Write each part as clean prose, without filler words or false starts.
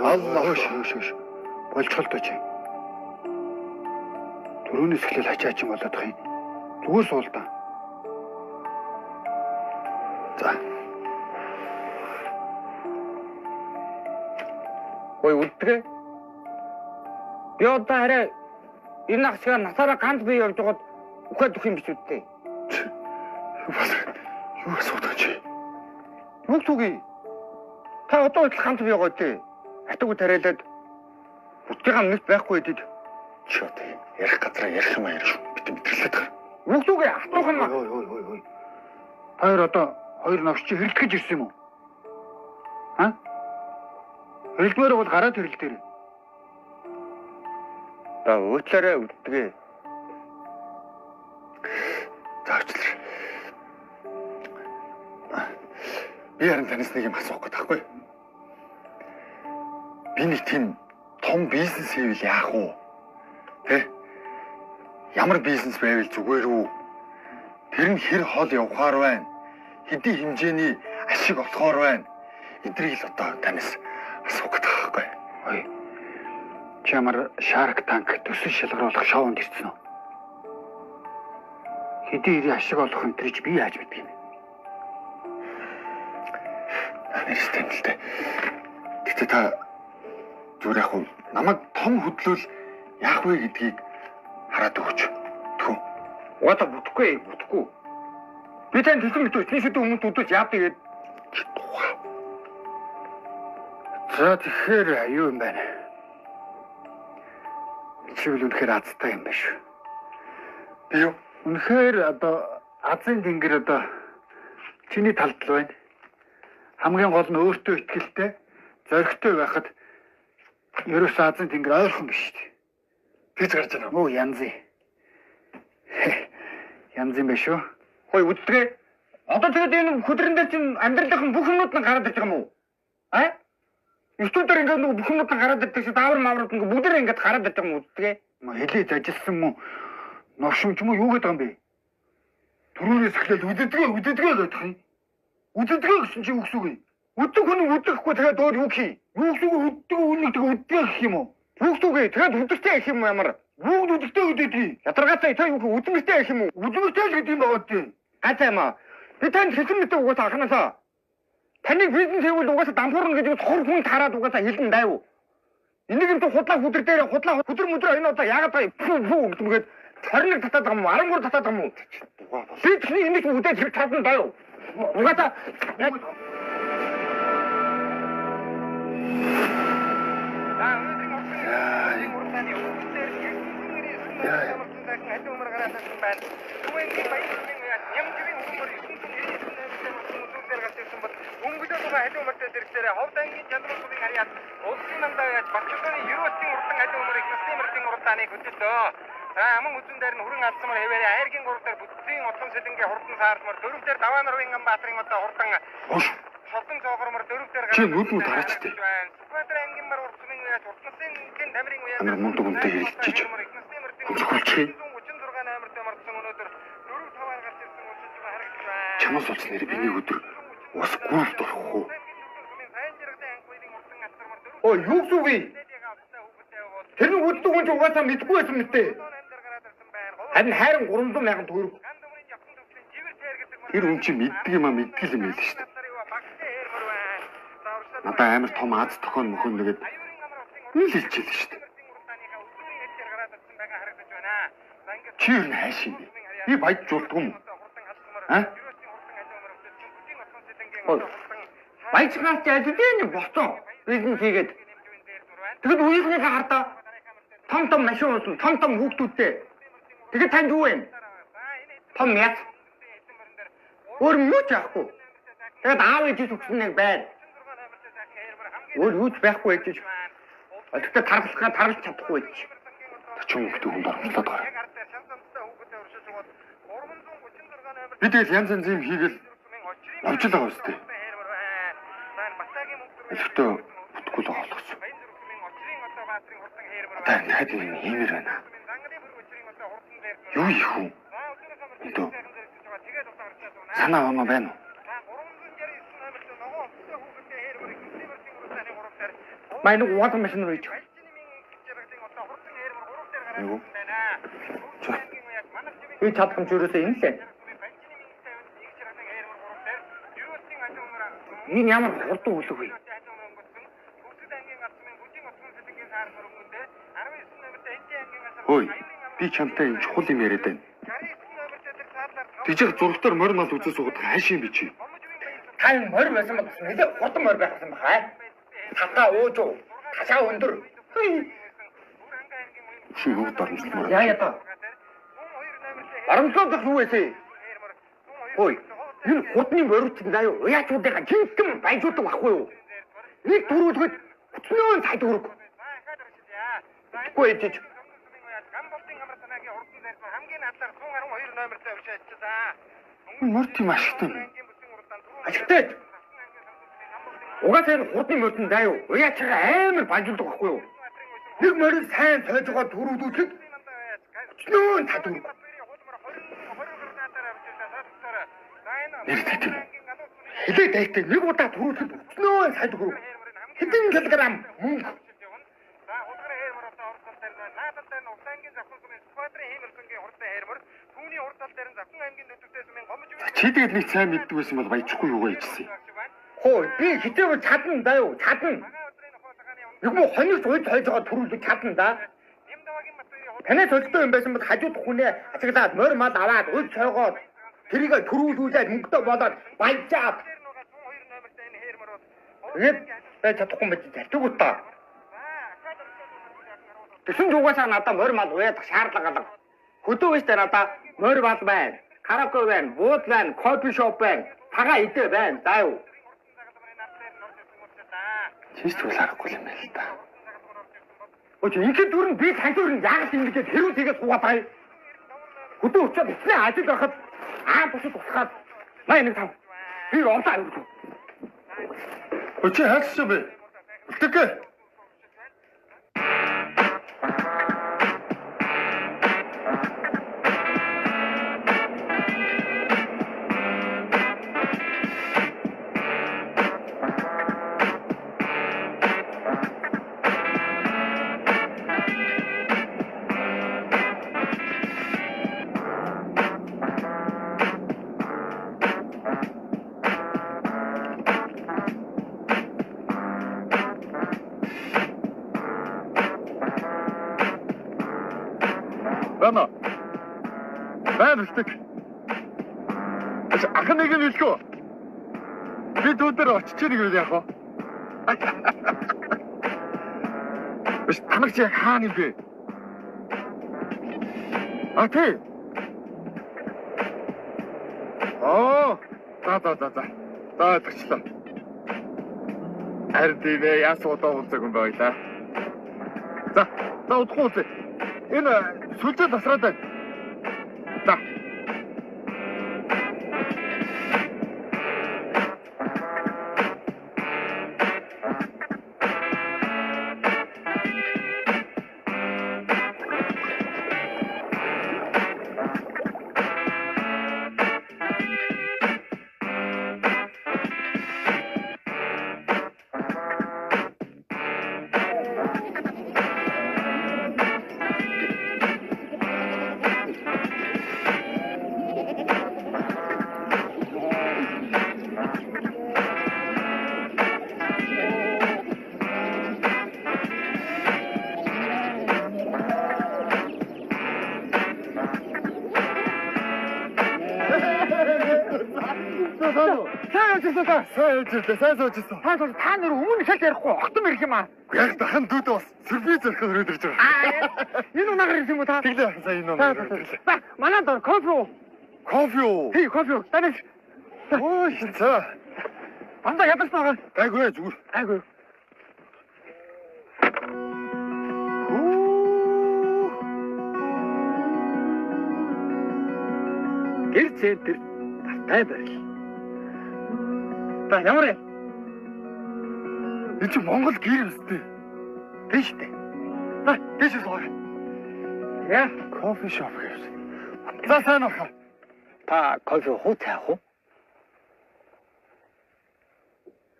Allah хөөш. Болцголтой чи. Төрөөнөөс эхлээл хачаач юм болоод байгаа юм. Зүгээр суул та. За. Ой үлдгээ. Би одоо арай энэ ахсгаа насаараа ганц бие явж байгаад ухаад өгөх юм биш үстэй. Юу асуудаг чи? Юу түгий? Та одоо л ганц бие байгаа дээ. Хатаг тариалаад бүтгийн амнагт байхгүй дээ. Чи одоо ярих газараа ярих юм аа шүү. Бид мэдэрлээд гар. Юу түгий? Ахтуухан маа. Ой. Хоёр одоо хоёр навч чи хэрэлдэж ирсэн юм уу? Ха? Хэрэлдмээр бол гараад хэрэлдээр. Та өөчлөөрөө үлдгээ. Заавчлаа. Би харин танаас нэг юм асуух гээд байхгүй. Би нэг тийм том бизнес хийвэл яах вэ? Тэ? Ямар бизнес байвал зүгээр үү? Тэр нь хэр хол явахаар байна? Хэдийн хэмжээний ашиг олохоор байна? Эдрийг л одоо танаас асуух гээд байхгүй. Ой. Чи ямар Shark Tank төсөл шалгаруулах шоунд ирсэн үү? Хэдийн ирээ ашиг олох юм тэр чи би яаж мэдэх юм? Нэрстэй л дээ. Гэтэ та зүгээр яг намайг том хөдлөл яах вэ гэдгийг хараад өгч. Тхүү. Угаасаа бүтэхгүй. Би тань хэлсэн мэт үчний шүд өмнө төдөөж яав тэгээд. За тэгэхээр юу юм бэ? Чивэл үнэхээр азтай юм биш. Би юу? Үнэхээр одоо азын тэнгэр одоо чиний талд л байна. Хамгийн гол нь өөртөө ихтэй, зоригтой байхад ерөөсөө азын тэнгэр ойрхон биш шүү дээ. Тэз гарч байна. Оо янзын. Янзын биш үү? Хой үдтгээ. Одоо тэгээд энэ хөдрөн дээр чинь амьдралын бүх юмнууд нь гараад ирж байгаа юм уу? Аа? Өстөдөр ингээд бүх юмнууд нь гараад ирдэг чи даавар мааврууд ингээд бүгд ингээд гараад ирж байгаа юм үдтгээ. Хэлээд ажилласан юм уу? Новшимч юм уу юу гэдэг юм бэ? Төрөөнөөс эхлээл үддгээ гэдэг юм. Үддгээ гэсэн чи юу гэсэн үг вэ? Үддэг хүн үдэхгүй тэгээд өөр юу хий? Юу гэсэн үг үддэг үнэ тэгээд үддэг гэх юм уу? Юу гэсэн үг вэ? Тэгээд үддэгтэй гэх юм ямар? Бүгд үддэгтэй үдээдий. Ятаргаатай та юу үдмэстэй гэх юм уу? Үдмэстэй л гэдэг юм байгаа тийм. Гацаа маа. Би танд хэлсэн мэт угаасаа анханасаа. Таны бизнес хийвэл угаасаа дампуурна гэж хор хүн тараад угаасаа хэлэн дайв. Энийг юм худлаа хүдэр дээр худлаа хүдэр мөдөр энэ одоо яагаад бай гэдгээд 21 татаад байгаа юм уу? 13 татаад байгаа юм уу? Би чиний энийг үдээд хэрэг татсан дайв. Угаасаа аман үзэн дээр нь хүрэн алдсамар хэвээр айргийн гурав дээр бүтцийн утлан сэлэнгээ хурдан саардмар дөрөв дээр даваа нарвын Ганбаатарын одоо хурдан шолтон цоогормор дөрөв дээр чи нүд нь тараачтай. Сүбатэр ангимар уртсмын уяас уртсын гин тамирын уяас амар мундаг үнтэй хэлчихэж. Хүчгүй. 36 номер дээр марцсан өнөөдөр 4-5-аар гарч ирсэн учраас харагдаж байна. Чамаас улс нэр миний өдөр ус гүйл дурах уу? Оо юу зүг вэ? Тэр нь үддэг хүн ч угаасаа мэдгүй байсан мэтээ. Харин хайран 300,000 төгрөг. Тэр хүн чи мэддэг юм мэддэг юм байл шүү дээ. Надаа амар том аз тохион мөхөн нэгэд нэг хэлчихлээ шүү дээ. Чи юу хайш юм бэ? Би баяж жуулдаг юм. Аа? Баяжгаач ажил боцсон. Бизнес хийгээд. Тэгэд үеийнхнийхээ хардаа том машин уусан, том хүүхдүүдтэй. Тэгээд танд юу вэ? Том яц. Өөр юу ч яахгүй. Тэгээд аав ээж өгсөн нэг байна. Өөр юу ч байхгүй ээж. Тэгэхдээ таргалж чадахгүй ээж. Чүн хөлтөг хүнд оромжлоод гар. Би тэгэл янз юм хийгээл явж л байгаа үстэй. Тэгэхдээ бүтггүй л болохсон. Тань иймэр байна. Юу их үү? Эдөө. Санаа байна уу? Маа нэг угаалгын машин руу ич. Юу? Би чадхамж юусоо энэ лээ. Энэ ямар хурдан үлэх вэ? Хөөе, би чамтай энэ чухал юм яриад байна. Тэжих зургатаар морь мал үзээс угаад хайш юм би чи. Та энэ морь байсан бол нэлээ хурдан морь байх юм баа. Татаа өөж үү? Ташаа өндөр. Чи юу дарамжлмаар? Яа ята. Барамтлаад юу вэ? Хөөе, энэ хурдны мориуцсан заа юу? Уяачуудынхаа жинхэнэ баяжуулдаг байхгүй юу? Нэг дөрүүлгээд 30 цаг төгрөг. Үгүй ээ. Морь тийм ашигтай. Ашигтай. Угаасаа энэ хурдны мориуцсан заа юу? Уяачгаа амар баяжуулдаг байхгүй юу? Нэг морийг сайн сойж байгаа төрүүлүүлэхэд нүүн татвар. Хилээ дайтай нэг удаа төрүүлэхэд нүүн сая төгрөг. Хэдэн килограмм мөнгө. Чи тэгээд нэг сайн мэддэг байсан бол баяжихгүй юу гэжсэн. Хөө би хитээвэ чадна даа юу? Чадна. Нэг муу хоньж ууж хойж байгаа төрүүлж чадна да. Танай төлөвтэй юм байсан бол хажууд хүнээ ачиглаад морь мал аваад ууж цойгоод тэрийг төрүүлүүлээд мөнгөтэй болоод баяжаад. Тэгээд бай чадахгүй мэт залтуг утаа. Тэсэн дугасаа надад морь мал ууяадах шаардлага алга. Хөдөө өстэй надад морь мал байна. Караоке байна, бууд байна, кофе шоп байна, тагаа идэ байна. За юу. Чиш тэгвэл харахгүй юм байна л да. Өөч ингээд дүрэн би тань дүрэн яг ингэж хэрүү тэгээд суугаад байгаа. Хөдөө өчөө битнээ ажил байхад бусад тусгаад маа нэг тав. Би орлоо авчих. Өчөө хайцсан бэ? Үлдэхэ. Бана. Байна үлдэх. Ах нэг юм хэлэхүү. Би түүдэр очиж нэг юм яах вэ? Биш танаг чи хаана юм бэ? Окей. За тэгчлээ. Харин тийм ээ яс удаа уулзаг юм байлаа. За удахгүй уулзъя. Энэ сүлжээ тасраад байна. За. Сайн суучихсан. Та нэр өмнө шал ярихгүй огтом ирэх юм аа. Яг дахин дүүдээ бас сюрприз өрхөөр өдөрж байгаа. Энэ унаагаар ирсэн юм уу та? Тэглээ сая энэ унаагаар өдөрлөө. За манай дор кофе уу? Кофе уу? Тий, кофе уу. Танай. Ой, за. Анда ядаж байгаа. Айгүй зүгээр. Айгүй. Гэр центр тартай байл. Та ямар вэ? Энэ чи Монгол гэр үстэй. Тийш дээ. За, тийш суугаа. Яа, кофе шоп гэж. За сайн уу. та кофе хуу цаах уу?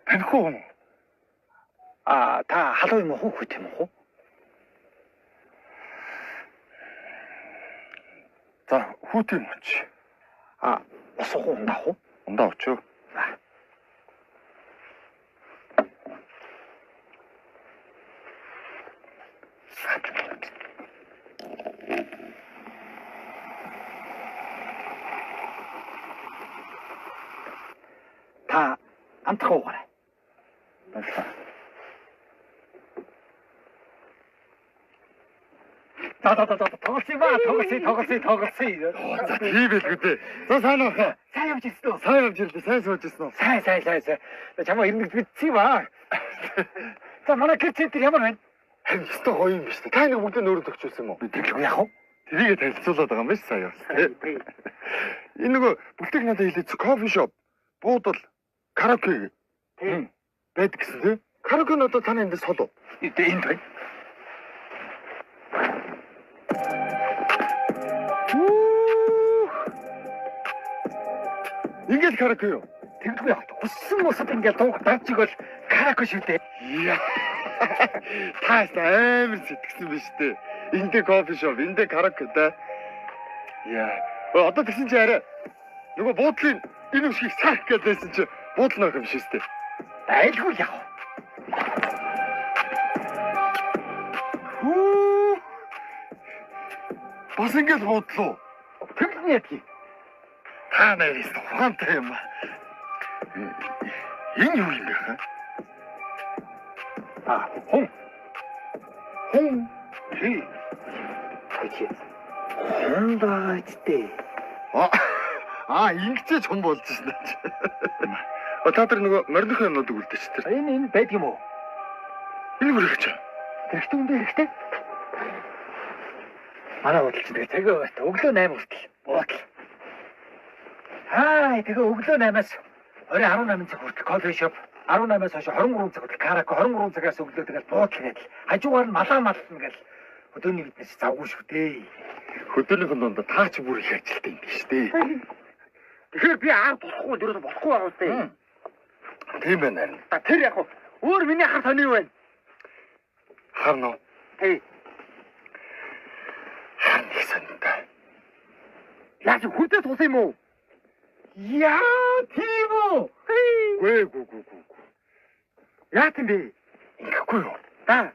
Танихгүй юм. та халуун юм уу хүйт юм уу? За, хүүт юм чи. Ус уу ундаа уу? Ундаа очоо. Та амтах уугаарай. тоглосон. За, тийм байлгүй дээ. За, сайн уу? Сайн явж ирсэн үү? Сайн явж ирлээ. Сайн сууж ирсэн үү? Сайн. Чамаа ирнэ битцээ ба. За манай кэцэд ямар байна? Харин өстой гоё юм биш үү? Та нэг бүгд нөрөд өгчүүлсэн юм уу? Тэглгүй яах вэ? Тэрийг танилцуулаад байгаа юм биш сая. Энэ нөгөө бүлтэг надад хэлээд кофе шоп, буудал, караоке байдаг гэсэн тийм. Караоке нь одоо таны эндээс сол уу? Энд байна. Ингээл караоке юу? Тэглгүй яах вэ? Хүссэн мусад ингээл дуух давчиг бол караоке шүү дээ. Таас амар сэтгсэн биш үү? Эндээ кофе шоп, эндээ караоке да. Одоо тэгсэн чи арай нөгөө буудлын энэ үсгийг сах гэдээсэн чи буудлын охин биш үү? Байлгүй яах вэ? Бас ингээл буудлуу. Тэглгүй яах вэ? Та нарийн ухаантай юм аа. Энэ юу юм бэ хаа? Хүн. Тий. Хүн баачтэй. Ингэчээ хүн болж шнэ. Та тэр нөгөө морных юмнууд үлдээч тэр. Энэ байдаг юм уу? Энэ хүрээч. Хэрэгтэй үндэ хэрэгтэй. Манай бодлоо тэгээ цагаа байт. Өглөө 8 хүртэл буудлаа. Тэгээ өглөө 8-аас орой 18 цаг хүртэл кофе шоп, 18-аас хойш 23 цаг хүртэл караоке, 23 цагаас өглөө тэгэл буудлаа гэдэл. Хажуугаар нь мална гэл өдөөний биднээс завгүй шүү дээ. Хөдөөнийх нь донд таач бүр их ажилтай юм биш дээ. Тэгэхээр би ард болохгүй дөрөв болохгүй байгаа үстэй. Тийм байна харин. Тэр яг өөр миний хар сони юу вэ? Харна уу? Тий. Харна санаа. Яаж хүлдээ тусан юм уу? Тийм үү? Гүй. Яа тийм бэ? Ингэхгүй юу? Та.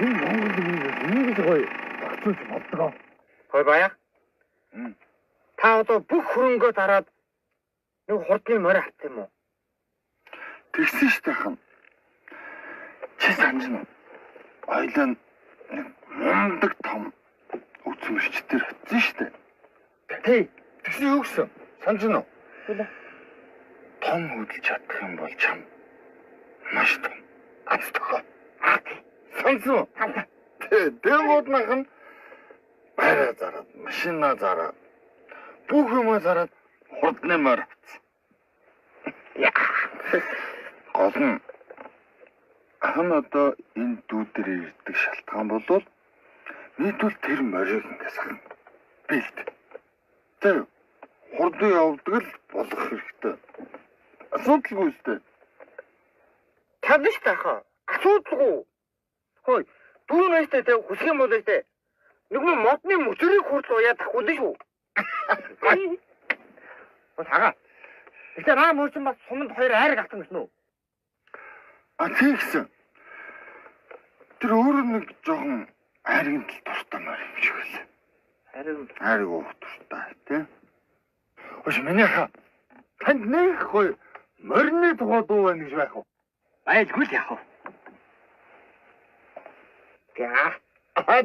Энэ Монгол гоё. Багцуулж боддгоо. Хой баяа. Та одоо бүх хөрөнгөө дараад нэг хурдны морь авсан юм уу? Тэгсэн штэ хан. Чи санаж нь. Ойлон мундаг том үцмэрч тэр атсан штэ. Тий. Тэгсэн юу гэсэн? Санаж нь уу? Үгүй. Том хөдөлж чадах юм бол чам маш том. Ацтах. Сансан. Дэмгууд нь байраа зараад, машина зараад, бүх юм зараад хурдны морь авсан. Гол нь хан одоо энэ дүүдэрээ ирдэг шалтгаан болвол нийтүүл тэр морийг ингээс ах. Бэлт. Тэр хурдан явдаг л болох хэрэгтэй. Асуудалгүй үстэй. Тавьж тахаа. Асуудалгүй. Хой, дүүн нэстэй тэг хүсэх юм бол нэстэй. Нөгөө модны мөчрийг хурц уяа тахуулна шүү. Тага. Ихтэй раа мөрчин бас суманд хоёр айраг автсан гэсэн үү? Тэгсэн. Тэр өөрөө нэг жоохон айргийн тал дуртай маар юм шиг л. Айраг уу дуртай тий. Өөш миний хаа. Танд нэг хой морины тухай дуу байна гэж байх уу? Байлгүй л яах вэ?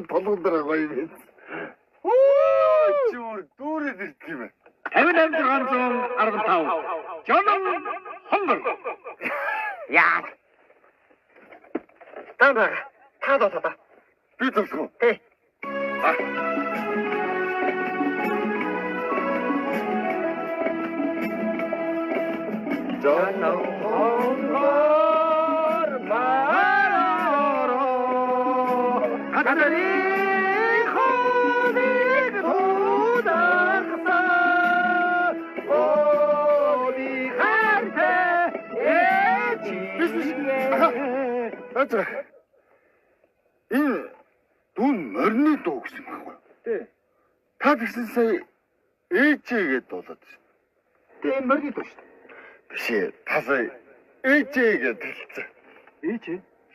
Болгондор гоё юм. Чүр дүүрээд ирдэг юм байна. 5815 Жонон хонгор. Яа. Та. Би зөвлөх үү? Тий. Жонон хонгор мараароо. Хатари ховиг тудахса. Оли харте За. Энэ дүүн морины дуу гэсэн байхгүй. Тий. Та тэгсэн сая ээжээгээд дуулаад шин. Тий морины дуу шүү. Биш ээ. Та сая ээжээгээд хэлсэн.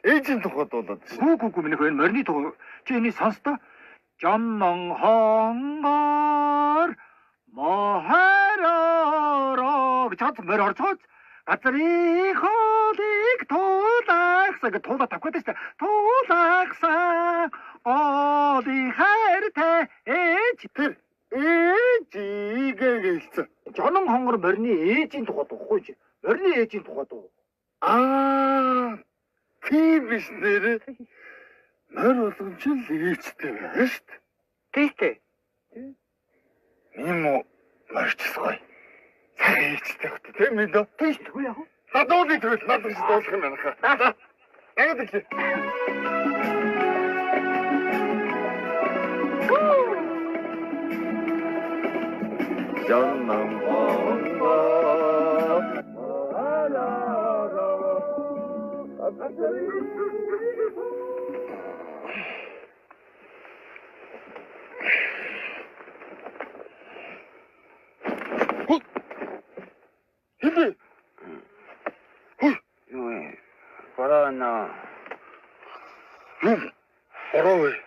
Ээжийн тухай дуулаад шин. Гүү минь энэ морины дуу чи энийг сонстоо. Жоннон хонгор мохороо гэж морь орцооч. Газрын хоолыг туулахсаа гэж туулаад тавхад шүү дээ. Туулахсаа оли хайртай ээж Тэр ээжигээ хэлсэн. Жонон хонгор морины ээжийн тухай дуухгүй чи. Морины ээжийн тухай дуу. Тийм биш нэрээ. Морь болгон ч л ээжтэй байна шүү дээ. Тийтэй. Ийм үү морьчсгүй. Сайн ээжтэй хөт тийм ээ дөө. Тийтэй яах вэ? Надад тэгвэл надад ч дуулах юм байна хаа. Яг тийм. Жоннон хонгор Hindi. Corona. Орой.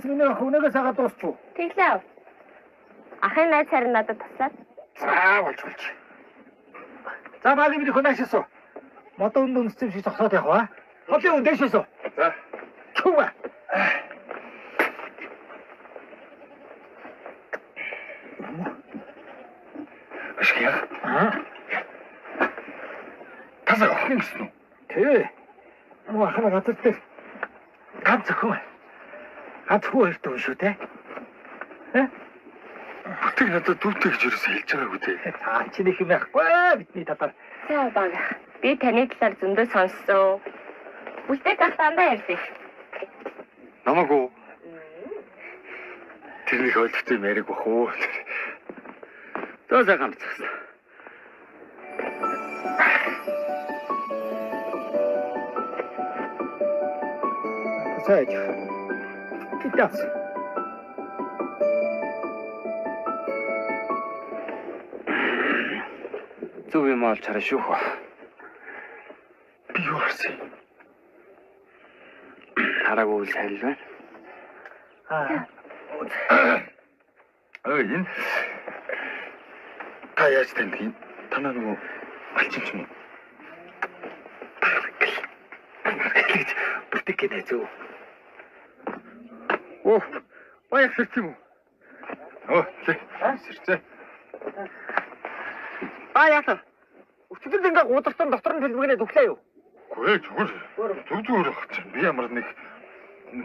Миний хүнээгээ сагаад дуусчих. Тэглээ. Ахын найз харин надад туслаад. За болж. За багийн миний хүнээшээсөө. Модон үндэсцэм шиг зогсоод явах ба. Хотлын үндэшээсөө. За. Чува. Ашиг. Тасаг охин гэсэн үү? Тий. Муу ахна гадар дээр. Ганц охин. Хатгүй ирдэн шүү те. Бүтэг надад дүүтэй гэж юусэн хэлж байгаагүй те. Цаа чи нэг юм байхгүй бидний татар. За баг. Би таны талаар зөндөө сонссон. Бүлтэй тахтаандаа ярьсан. Намаагүй. Тэрнийг ойлгохтой юм яриаг бах уу. Зөөсөө гамцсан. Саяж. Китас. Зүг юм олж хараа шүү. Би юу харсан? Хараагүй л хайл байна. Энэ та яаж таньд? Танаа нөгөө алчин ч юм уу? Бүтэг гэдэг зүг. Оо, баяр хэрэг юм уу? Тий. Сэрцээ. Яасан. Өчигдөр ингээ гудартан дотор нь төлбөргөө төглөө юу? Гүй зүгээр баг. Би ямар нэг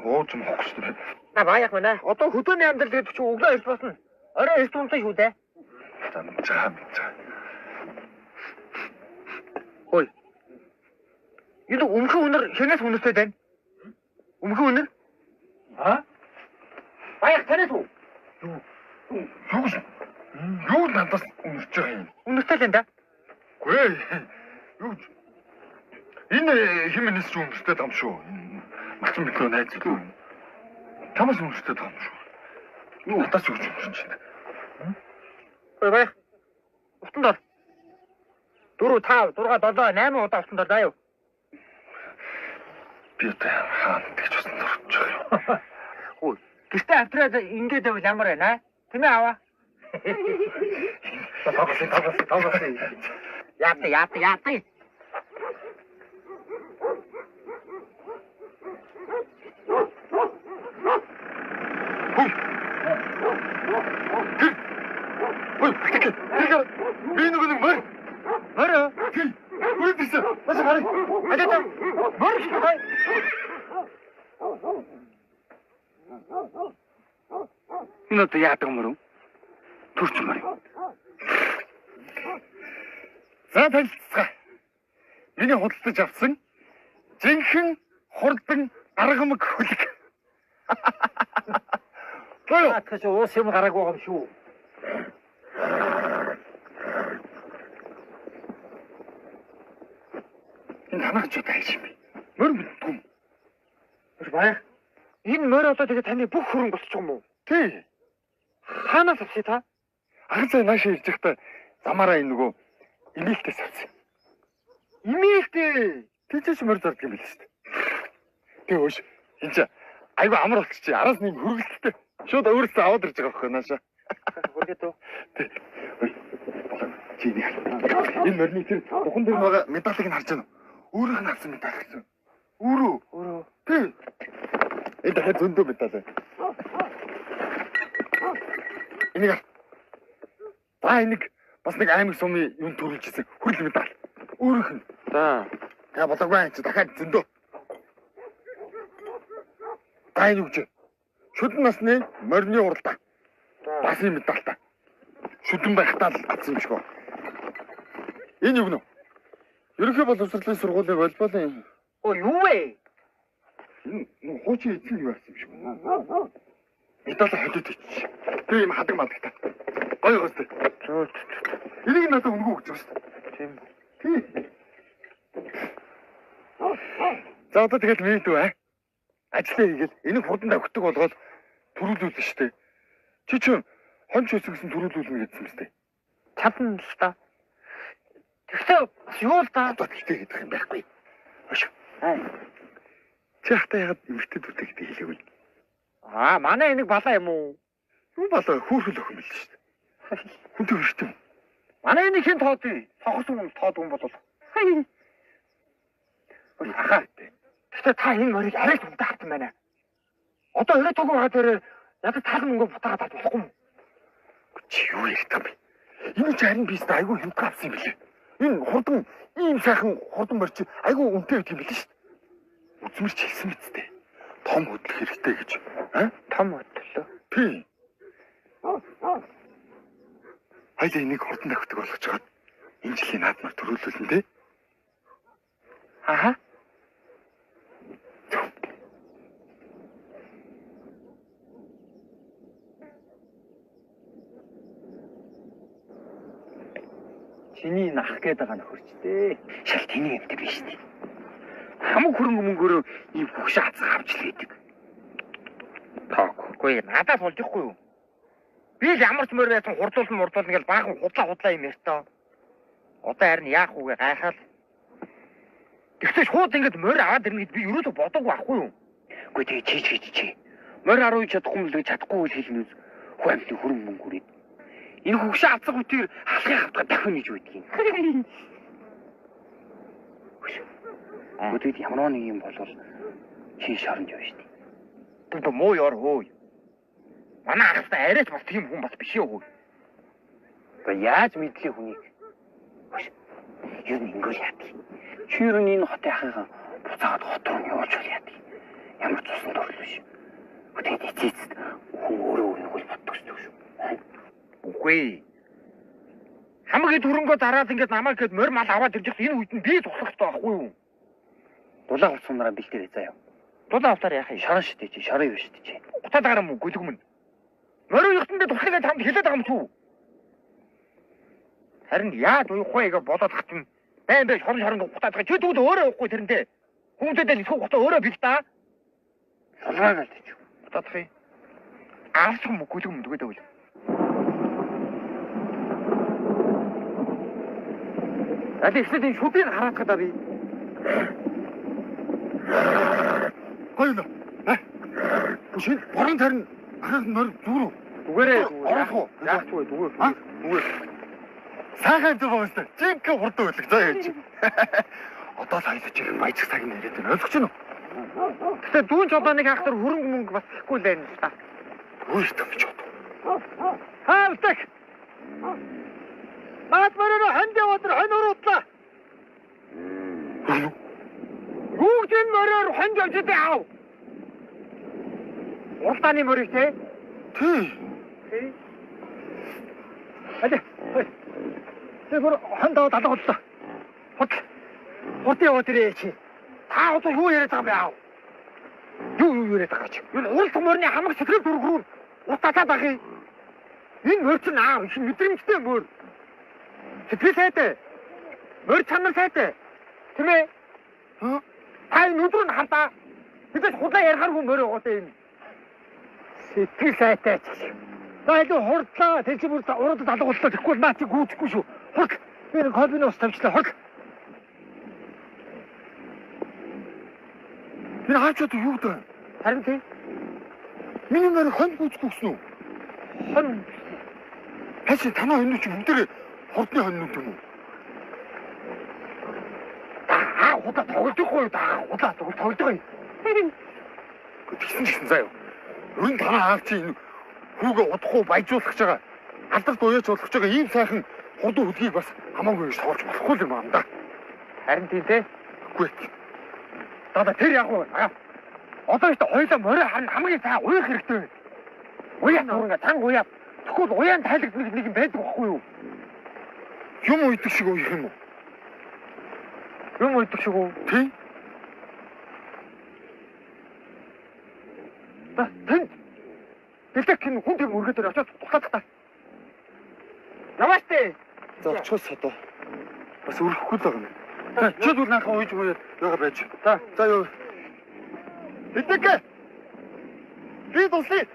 ууж юм хогч шүү дээ. Баяах мэнэ. Одоо хөдөөний амьдрал гэдэг чинь өглөө ирж босно. Орой ирж унтаа шүү дээ. За. Ой. Энэ өмнөхөн үнэр хэнээс үнэртэй байна? Өмнөхөн үнэр? Баях танаас уу? Юу надаас үнэрч байгаа юм? Үнэртэй л энэ да. Гүй. Юу? Энэ хэмнээс ч үнэртэй дам шүү. Мачин битүү найз үү? Тамаас үнэртэй дам шүү. Юу надаас юу ч үнэрч байна. Ой баях. Устан дор. 4 5 6 7 8 удаа устан дор даа юу? Би одоо хаана гэж усан дурч байгаа юм. Ой, Гэртээ автраад ингээд байвал ямар байна? Тэмээ аваа. Тоглосон. Яатаа. Ой, би нэг мөр. Мөр. Үрдээс. Бас хараа. Ажаа. Мөр. Энэ яадаг мөрөө? Төрч мөр. За танилцгаа. Миний худалдаж авсан жинхэнэ хурдан аргамаг хөлөг. Тэгэж уус юм гараагүй юм шүү. Энэ хамаач удаа юм би. Мөр мэдгүй. Мөр баяа. Энэ мөр одоо тэгээ таны бүх хөрөнгө болчих юм уу? Тий. Хаанаас авчи та? Агцаа нааш ирж байхдаа замаараа энэ нөгөө имэйлтээс авсан. Имэйлтэй. Тийчээс мөр зардаг юм биш үү? Тэгээ өөш. Энд чи айгүй амар болчих чи. Араас нэг хөргөлттэй. Шууд өөрөөсөө аваад ирж байгаа байхгүй нааша. Хөргөт үү? Тий. Чи энэ мөрний тэр бухан дээр байгаа медалыг нь харж байна уу? Өөрөөх нь авсан медаль гэсэн. Өөрөө. Тий. Энэ дахиад зөндөө медаль. Энийг энийг бас нэг аймаг сумын юм төрүүлжсэн хүрэл медаль. Өөрөөх нь. За. Та болоогүй чи дахиад зөндөө. Тай нүгч. Шүдэн насны морины уралдаа. Бас юм медальтай. Шүдэн байхдаа л авсан юм шиг байна. Энэ юу гэнэ? Ерөнхий боловсролын сургуулийн волейболын юу вэ? Энэ хуучин эзэн юу байсан юм шиг байна. Медаль хөдөд ич. Тэр юм хадаг мадагтай. Гоё гоостой. Энийг надад өнгөө өгч байна шүү дээ. Тийм. За одоо тэгэл минь дүү ажлаа хийгээл энийг хурдан давхдаг болгоод төрүүлүүлнэ шүү дээ. Чи ч хонч өсгсөн төрүүлүүлнэ гэсэн юм шүү дээ. Чадна л та. Тэгтээ юу л та одоо тэгтээ гэдэг юм байхгүй. Хош. Чи хата ягаад эмэгтэй дүртэй гэдэг хэлээгүй. Манай энийг балаа юм уу? Юу балаа хөөрхөл охин мэл шүү дээ. Хүнтэй хөрчтэй. Манай энийг хэн тоодъё? Сохорсон хүн тоодгүй болов. Ахаа. Тэгтээ та энэ морийг арай л унтаа хатсан байна. Одоо өрөө тог байгаа дээр яг тал мөнгө бутаагаад авах болохгүй юм. Чи юу ярьдаг юм бэ? Энэ ч харин бист айгүй хямдхан авсан юм билээ. Энэ хурдан ийм сайхан хурдан морч айгүй үнэтэй байдаг юм билээ шүү дээ. Үзмэрч хэлсэн биз дээ. Том хөдлөх хэрэгтэй гэж. Том хөдлөө. Тий. Хайла энийг хурдан давхдаг болгож чагаад энэ жилийн наадмаар төрүүлүүлнэ дээ. Аха. Чиний нах гээд байгаа нөхөрчтэй. Шал тэний юмтай биш дээ. Хамаг хөрөнгө мөнгөөрөө ийм бүх шаацгаа авч л байдаг. Тоохгүй надад болж ихгүй юу? Би л ямар ч мөр байсан хурдуулна гэж баахан худлаа юм ярьтаа. Одоо харин яах үгээ гайхаад. Тэгсэн шууд ингэж мөр аваад ирнэ гэд би ерөөсө бодоогүй ахгүй юу? Үгүй тэгээ чи. Мөр харуу чадахгүй мэл чадахгүй л хэлнэ. Хөө амт хөрөнгө мөнгөөрөө. Энэ хөвшөө авцаг үтээр халахын хавтга дахин гэж үйдэг юм. Өдөрт ямар нэг юм болвол чи шоронд явна шүү дээ. Тэг муу яар хөөе. Манай ахтай арайч бас тийм хүн бас биш юу. Гэхдээ яаж мэдлээ хүнийг? Юу нэг ингэ яадаг. Чи юу энэ хотын ахыгаа буцаагаад хот руу явуулж яадаг. Ямар цусан төрлөө шүү. Өдөрт эцэст хүн өөрөө бол боддог шүү. Үгүй. Хамгийн түрнгөө дараад ингээд намайг гээд морь мал аваад ирж байгаа энэ үед нь би туслах хэрэгтэй байхгүй юу? Дулаан авцсанараа бэлтээрээ заяа. Дулаан автаар яах юм? Шорон шидэ чи, шорон юу шидэ чи. Утаад байгаа юм уу? Гүлэг мөн. Морь уяхтандаа туслахыг танд хэлээд байгаа юм шүү. Харин яаж уяхгүй гэж болоод хатсан. Байн шорон утаад байгаа. Чи тэгвэл өөрөө уяхгүй тэрнтэй. Хүмүүстэй л их ухтаа өөрөө бил та. Салгаагаад чи. Утаадах юм. Аавч юм уу? Гүлэг мөн дгээд байвал. Аль ихтэй шүдийг хараад гадаа би. Хоёул. Бүшин борон тарин Ахаа нөр зүрх. Зүгээрээ Орох. яахгүй зүгээр. Зүгээр. Сайхан зүг байгаа шүү. Жинхэнэ хурдан үлэг заа яаж. Одоо саяд чи баяжх цаг нь яриад байна. Ойлгож байна уу? Гэтэ дүүн ч одоо нэг ахтар хөрөнгө мөнгө бас ихгүй л байна л та. Үгүй төвч бод. Хаалдаг. Маад мөрөө ханд яваад хань уруудлаа. Гүүгдэн мөрөөр ханд явж дээ аав. Уртаны мөрийг те. Тий. Хадэ. Тэр хандаа далгууллаа. Хот яваад ирээ чи. Та одоо юу яриад байгаа юм бэ аав? Юу яриад байгаа чи? Энэ урт мөрний хамаг сэтгэл дүргрүүн утасаад байгаа юм. Энэ мөр чинь аав их мэдрэмжтэй мөр. Сэтгэл сайтай. Мөр чанар сайтай. Тийм ээ? Та энэ өдөр нь хандаа. Бидээс худлаа ярихааргүй мөр яваад юм. Сэтгэл сайтай ч. За илүү хурдлаа. Тэр чи бүр урд далгууллаа. Тэгэхгүй наа чи гүйчихгүй шүү. Хурд. Би нэг хоббиний ус тавьчлаа. Хурд. Энэ хаачаад юу даа? Харин тий. Миний мөр хон гүйчихсэн үү? Хон. Хаши танаа энэ чи бүгдээ хурдны хоннууд юм уу? Удаа тоглохгүй да. Удаа тоглохгүй. Тэгсэн заа юу. Ер нь танаа аав чи энэ хүүгээ удахгүй баяжуулах гэж байгаа. Алдарт уяаж болох гэж байгаа ийм сайхан хурдан хөдгийг бас хамаагүй соолж болохгүй юм аа да. Харин тий те. Үгүй. Одоо тэр яг уу. Одоо ихтэй хоёлаа морой харин хамгийн сайн уяах хэрэгтэй. Уяа нуурга цан уяа. Тэгвэл уяан тайлгддаг нэг юм байдаг байхгүй юу? Юм үйдэг шиг уяах юм уу? Юм үйдэг шиг үү? Тий. Тэнд бэлдэх юм хүн тийм өргөдөр очоод туслаад та. Яваач тээ. За очихос одоо. Бас өрөхгүй л байгаа юм. За чи дүүл наахаа ууж мууяа яга байж. За юу. Бэлдэх. Би туслая.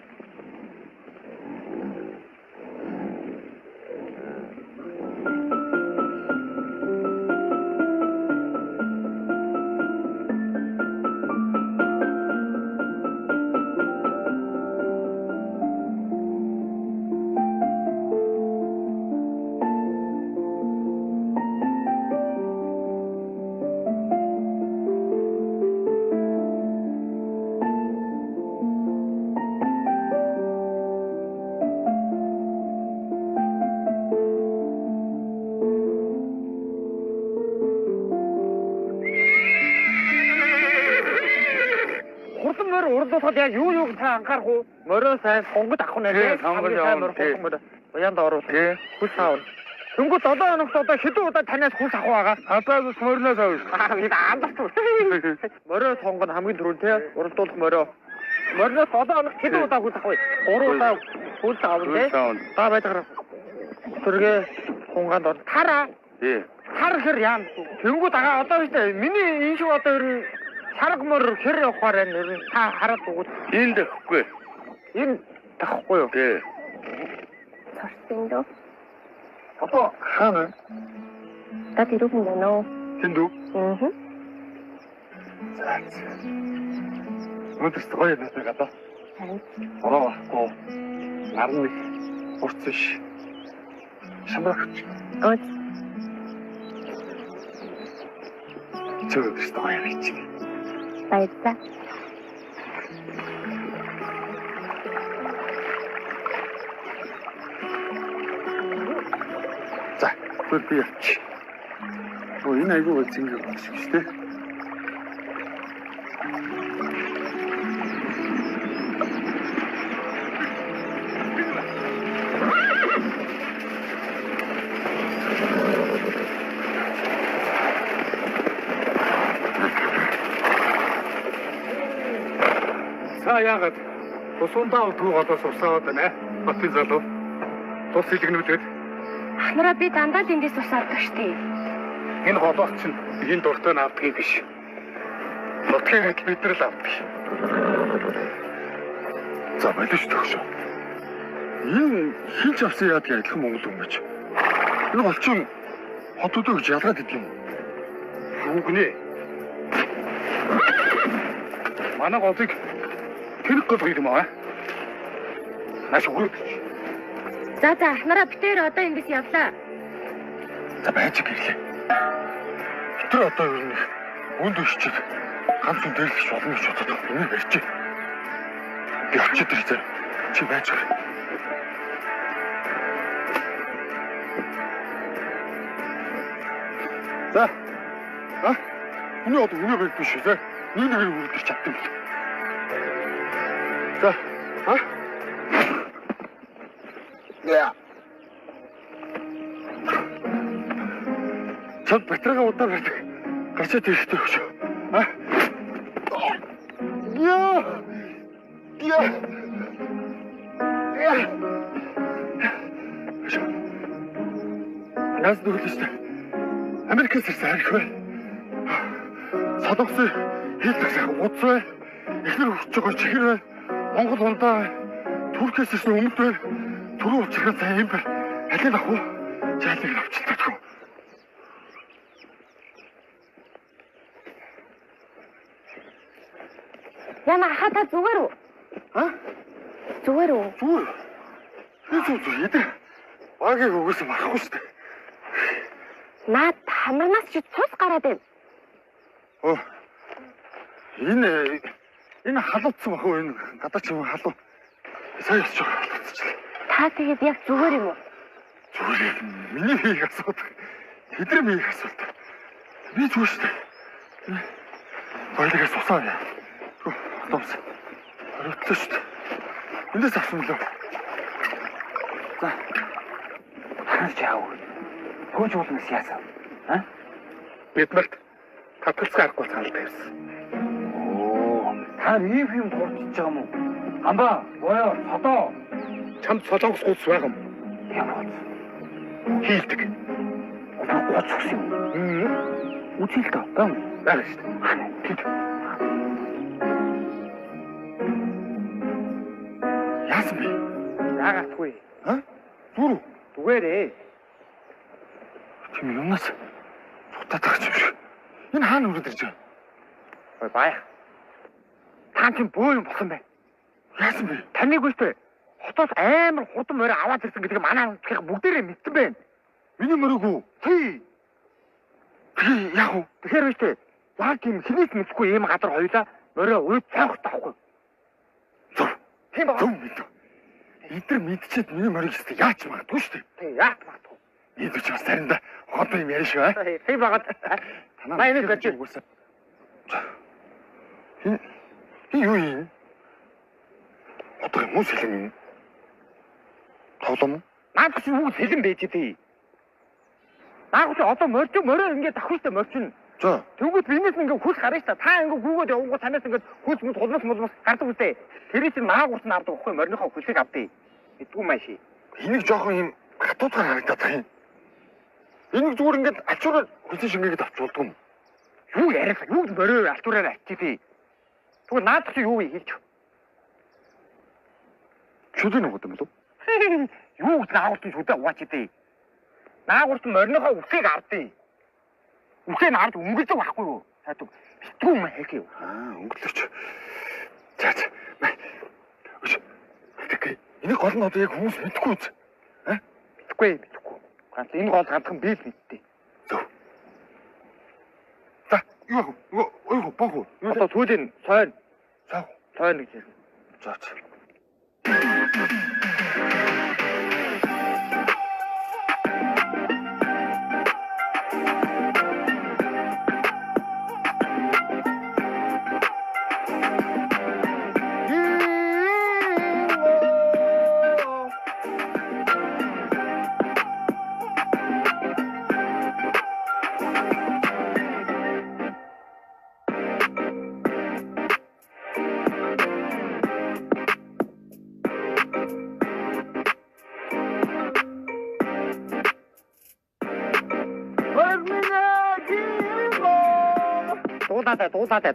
Урдуулахад яг юу та анхаарах уу? Морой сайн сонгод авах нь нэ. Сонгод явах нь. Уянд оруулах. Хүс аавна. Дөнгөж 7 хоногт одоо хэдэн удаа танаас хүс авах байгаа? Хатаас морноос авах. Би амбарч. Морой сонгод хамгийн түрүүнд те урдуулах морой. Морноос 7 хоногт хэдэн удаа хүс авах вэ? 3 удаа хүс авах те. Та байдаг. Тэргээ хунганд ор. Тараа. Тий. Хар хэр яам. Дөнгөж ага одоо ихтэй миний энэ шиг одоо ер нь Саргмор хэр явахаар нэр та хараад өгөөд энд дэхгүй. Энэ тахгүй юу? Тий. Цорсон дөө. Одоо хаана? Та тэрүүг юм байна уу? Тэнд үү? Аа. Өнөөдөр гоё нэсэг гадаа. Харин Ороо ахгүй. Нарны урцш. Шамрагч. өөд Чөөрөж гоё гэж. баярлалаа. За, би явчих. Энэ айгүй зингээ болж шүү дээ. Яагаад тусундаа туугадаас урсаад байна? Батын залуу. Тус илгнүүдэд. Ахнараа би дандаа тэндээс усаад штий. Энэ голоос чинь энэ дуртай наавдгийг биш. Нутгийн хэд бид нар л авдаг. За байлж төгшөө. Энэ хинч авсан яад адилхан Монгол хүн гэж. Энэ болчин хотуудаа гэж ялгаад идэв юм. Хүүгнээ. Манай голыг тэр гол юм аа. Нааш өрөөд. За ахнараа битээр одоо ингэж явлаа. За байж гэрлээ. Тэр одоо юу нэг үнд өшчиг ганц үн дээлгэж болно гэж бодоод энэ барьчих. Би очиж ирээ. Чи байж гэр. За. Үний одоо үнэ байх биш үү? Нэг үрдэж чадсан юм. За. Яа. Чад батрага удаа байдаг. Гачаад ирэхтэй өгч. Яа. Нас дүүлээстэй. Америкээс ирсэн харихвэ. Садовсын хийлдэх сайхан удс бай. Эхнэр хүч байгаа чихэр бай. Монгол ундаа Туркээс ирсэн өмнөд бай. Түрүү уучрах сайн юм бай. Алийг авах уу? Жаалыг авчихдаг хөө. Яна хата зүгээр үү? Зүгээр үү? Зүгээр. Зүгээр яа. Багийг өгөөс марахгүй шүү дээ. Наад хамарнаас чи цус гараад байна. Энэ халуутсан бах уу энэ гадаач юм халуу. Сайн ч халуутчихлаа. Та тэгээд яг зүгээр юм уу? Зүгээр. Миний хийх асуудал. Тэдний хийх асуудал. Би зүгээр шүү дээ. Хоёрыг сусаа яа. Томс. Оролтлоо шүү дээ. Эндээс авсан мөлөө. За. Хаач яав. Хөөж уулнаас яасан? Биднэрт татгалцах аргагүй саналтай ирсэн. Та ийм турчиж байгаа юм уу? Амбаа, боёо, содоо. Чамд солонгос гуйс байгаа юм. Ямар гуйс? Хийлдэг. Гуйс өгсөн юм. Үгүй л доо. Байгаа шүү дээ. Тэд. Яасан бэ? Яагаатгүй. Зүрх. Зүгээрээ. Тийм юмнаас цутаадах юм шиг. Энэ хаана өрөөд ирж байгаа? Ой бая. Таан чинь бөө юм болсон бай. Яасан бэ? Таныг үстэй. Хотоос амар худам морь аваад ирсэн гэдгийг манай хамтлагийнх бүгдээрээ мэдсэн байна. Миний морийг үү? Тий. Яг уу. Тэгэхээр үстэй. Яг тийм хинээс мэдхгүй ийм газар хоёлаа морийг ууж цаах таахгүй. Зөв. Тийм ба. Зөв мэд. Эдгээр мэдчихэд миний морийг өстэй яач магадгүй шүү дээ. Тий, яач магадгүй. Эдгээр ч бас тариндаа хот юм яриш бай. Тийм багт. Танаа энэ гэж үгүйсэн. Юу юм? Одоо мус хэлэн юм. Тоглоом. Наад чи юу хэлэн байж тий. Наад чи одоо морь ингээд давхустай морчин. За. Тэгвэл бинээс ингээд хүс гарна ш та. Та ингээд гүгөөд явгоо танаас ингээд хүс мэд холмос гардаг үстэй. Тэр чинь наа гурс наардаг байхгүй морийнхоо хүсийг авдээ. Мэдгүй мааши. Энийг жоохон юм хатуудгаар харагдаад байгаа юм. Энийг зүгээр ингээд ачуураар хүсэж шингээгээд авчулдаг юм. Юу яриа? Юу морь алтуураар ачтий. Тэгвэл наад чи юу хийлч? Чүдэн өгд юм болов? Юу гэж наагуртын чүдэ угаач дээ. Наагурт морийнхоо үсийг авдээ. Үхээ наард өнгөрдөг байхгүй юу? Садаг. Битгүү юм хэлээ. Өнгөрлөч. За. Өш. Тэгэх. Энийг гол нь одоо яг хүмүүс мэдхгүй үз. Мэдхгүй. Ганц энэ гол ганцхан би л мэдтээ. Зөв. За, юу бог. Одоо сүүлийн сойн. За, сойн гэж юм. За.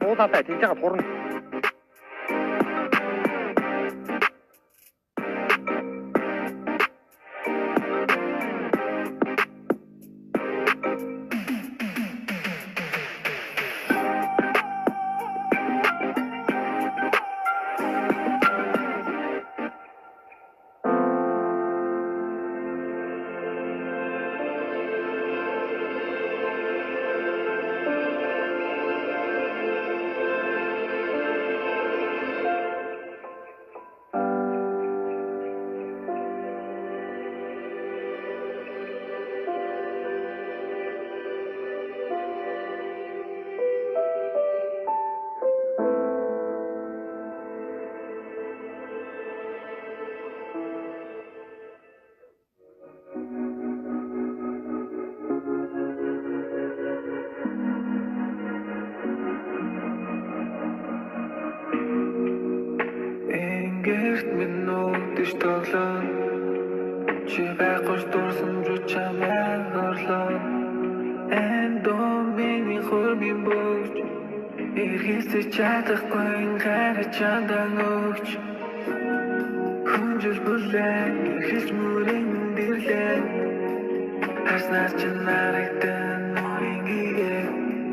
Дуудаатай тийж байгаа турна. Үдэж тоглоом чи байхгүй дурсан руу чамайг орлоо эндоо миний хөрмийн бөгж эргээсээ чадахгүй гараа чандаа нөгч хүнжил бүлээн эргэж мөрийн дэрлээ хаснаас ч нарагдан нүрийн гээ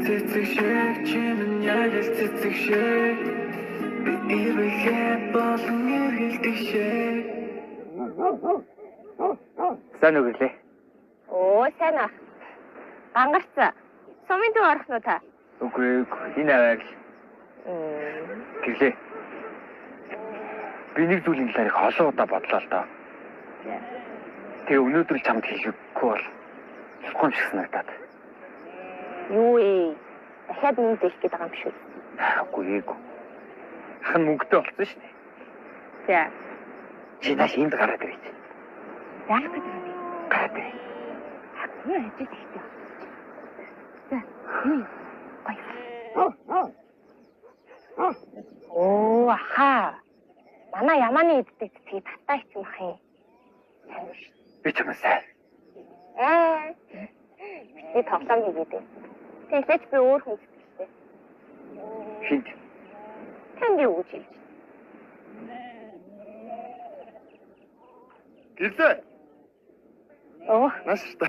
цэцэг шиг чимэн яг л цэцэг шиг би ирвэхээ болон эргэлдэг шиг Сайн уу гэлээ. Оо сайн аа. Ангарцаа. Сумын төв орох нь та. Үгүй энэ аваад л гэлээ. Би нэг зүйлийн талаар их олон удаа бодлоо л доо. Тэгээ өнөөдөр л чамд хэлэхгүй бол болохгүй юм шиг санагдаад. Юу ээ? Дахиад нэг хэлэх гээд байгаа юм шүү. Үгүй ээг. Хан мөнгөтэй болсон шүү дээ. За. Чи нааш энд гараад ирэх. Яах вэ? Гараад ирэх. Юу ажиж ихтэй. За. Юу? Оо аха. Манай ямааны иддэг цэцгийг татаа ичсэн бах юм. Би ч юм сайн. Би тоглоом хийгээд. Тэгсэж би өөр хүн зүтгэжтэй. Хинт. Танд юу гэж хэлж. Гэлээ. Оо, Маш та.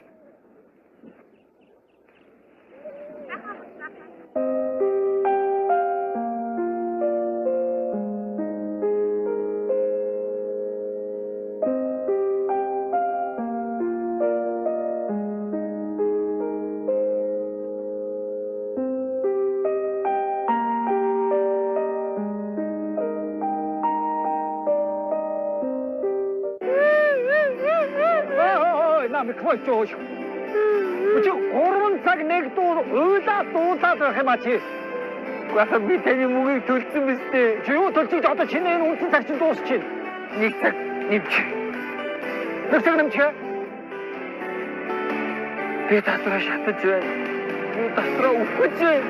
Микрофон чөөш. Үгүй 3 цаг нэг дуу уйлаа дуулаад байх юм а чи. Гэхдээ би таны мөнгөийг төлсөн биз дээ. Чи юу төлчих одоо чиний энэ үнэн цаг чинь дуусчих. Нэг цаг нэмч. Нэг цаг нэмч. Би татраа шатаж байна. Би татраа өвгөж байна.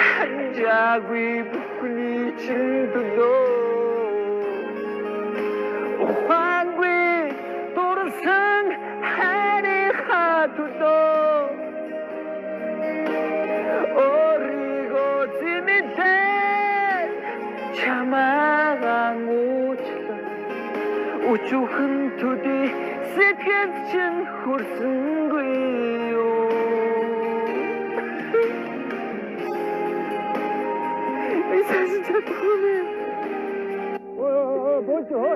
Ханжаагүй бүхний чин төлөө. Ухаангүй дурсан харихаа төлөө. Оригоо зимэдэн чамаагаа муучлаа. Өчүүхэн төдий сэтгэл чинь хүрсэнгүй юу. Эсэс чадахгүй. Бочоо.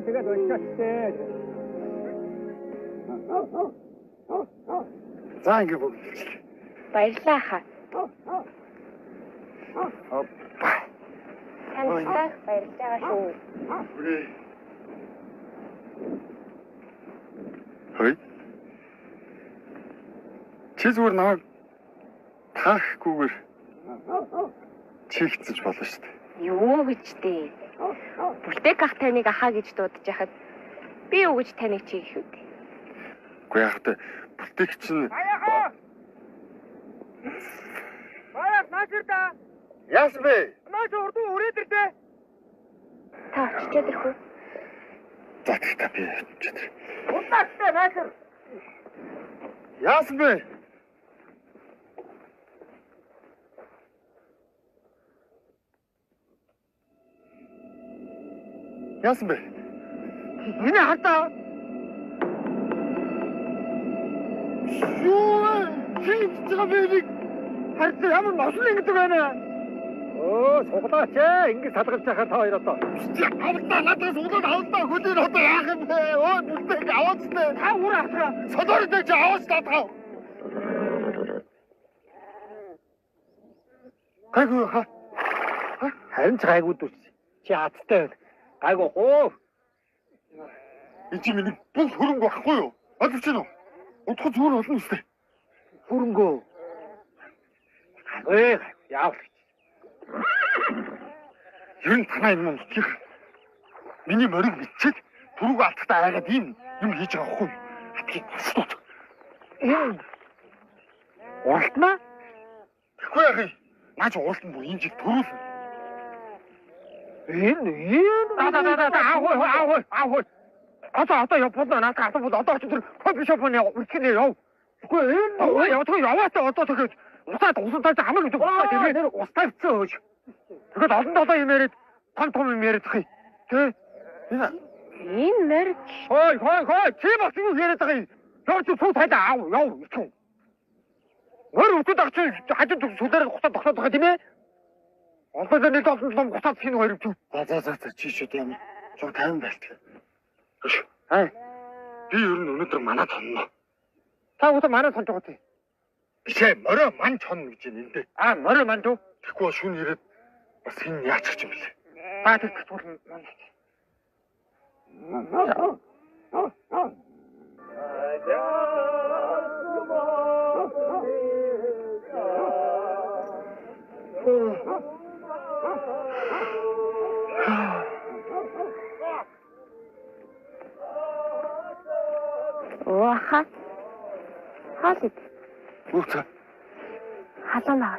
Тэгээд оччихээ. За ингэ бүгд. баярлалаа хаа. Опа. Таньтай баярлж байгаа шүү. Хөөе. Чи зүгээр намайг таахгүйгээр чигцэж болно шүү дээ. Юу гэж дээ? Бүлтэк ах таныг ахаа гэж дуудаж яхад би юу гэж таныг чийх үү? Үгүй яах вэ? Бүлтэк чинь Баяр наачирда. яас бэ? Наач урд өрөөд ирдэ. Та очичоод ирэх үү? За та би чад. Удаатай наачир. Яас бэ? Яасан бэ? Энэ хатаа. Юу хийж байгаа Харин ямар нослон ингэдэг байна. Оо, суглаач ээ. Ингэ салгаж байхад та хоёр одоо. Авалтаа надаас удаг авалтаа хөдөө одоо яах юм бэ? Ой бүлтэйг аваад тэ. Та үр ахраа. Содортой ч аваад татгаа. Гайгүй ха. Харин ч гайгүй дүрч. Чи хаттай байна. Гайгүй хоо. Энд чи миний бүх хөрөнгө байхгүй юу? Адвч нь. Утга зүгээр болно үстэй. Хөрөнгөө. Гайгүй яавал. Ер нь танаа юм утгах. Миний мориг бичээд түрүүг алдахтаа айгаад ийм юм хийж байгаа байхгүй юу? Хатгийг босдоо. Уралтнаа? Тэгэхгүй яах юм? Наач уралт бүр энэ жил төрүүлнэ. Аа. Одоо явуулна надад асуувал одоо ч тэр кофешопны үргэлжлэн яв. Тэгэхгүй энэ яваасаа одоо тэгэхээр усаад усантай хамаг гэдэг байна тийм ээ. Устаа хэвцээ хөөж. Тэгэхэд олон юм яриад том юм яриад тах юм. Тэ? Энэ мэрч. Хой чи бас юу яриад байгаа юм? Явж суу тайда аав яв ичгүй. Өөр үтд агч хажууд сүлээр гутаад тогтоод байгаа тийм ээ. Одоо нэг олон гутаад хин хоёр юм. За чи шүү дээ юм. Жоо 50 байлт. Аа. Би ер нь өнөөдөр манад хонно. Та өдөр манад хонж байгаа тий. Бишээ морой ман чон гэж юм энэ. Аа морой ман дөө. Тэгэхгүй шүн ирээд бас хин яачих юм бэлээ. Баа тэг тулна. Хаалт. Үгүй. Халуун аа.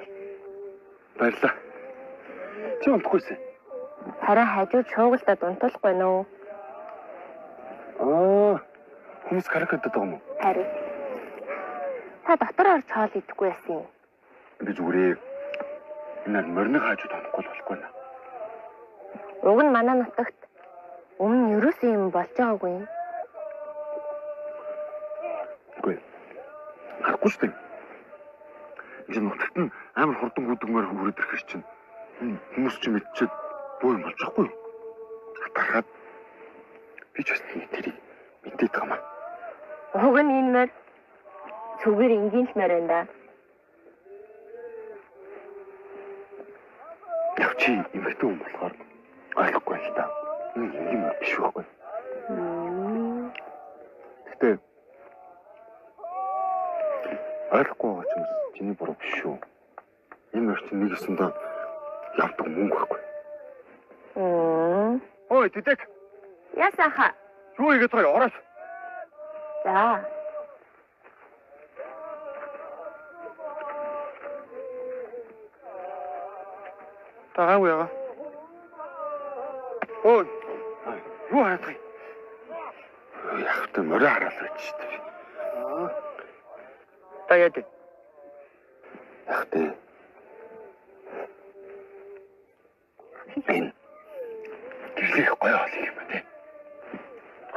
Баярлаа. Чи унтахгүйсэн. Хараа хажууд шуугалтад унтуулахгүй нөө. Хүмүүс каракатад байгаа юм уу? Харин. Та дотор орж хоол идэхгүй яасан юм. Би зүгээрээ энэ морины хажууд хонхгүй болохгүй наа. Уг нь манай нутагт өмнө ерөөсөн юм болж байгаагүй юм. Харахгүй шүү дээ. Энэ нутагт нь амар хурдан гүдгмээр хүрээд ирэх чинь хүмүүс ч мэдчихэд буу юм болж байхгүй юу? Хатахад би ч бас тэрийг мэдээд байгаа маа. Уг нь энэ мөр зүгээр энгийн л мөр энэ да. Яг чи эмэгтэй хүн болохоор ойлгохгүй л да. Энэ юм биш байхгүй. Гэтэ ойлгохгүй байгаа ч юм чиний буруу биш шүү. Энэ мөр чинь нэг өсөндөө явдаг мөнгө байхгүй. Ой, тэтэк. Ясаха. Юу игээд байгаа ороос. За. Таа яа. Ой. Юу хаах юм? Яг тэ морой хараалаа ч шүү дээ. Та яа. Яг тэ. Энэ гэрлэх гоё хоол юм байна те.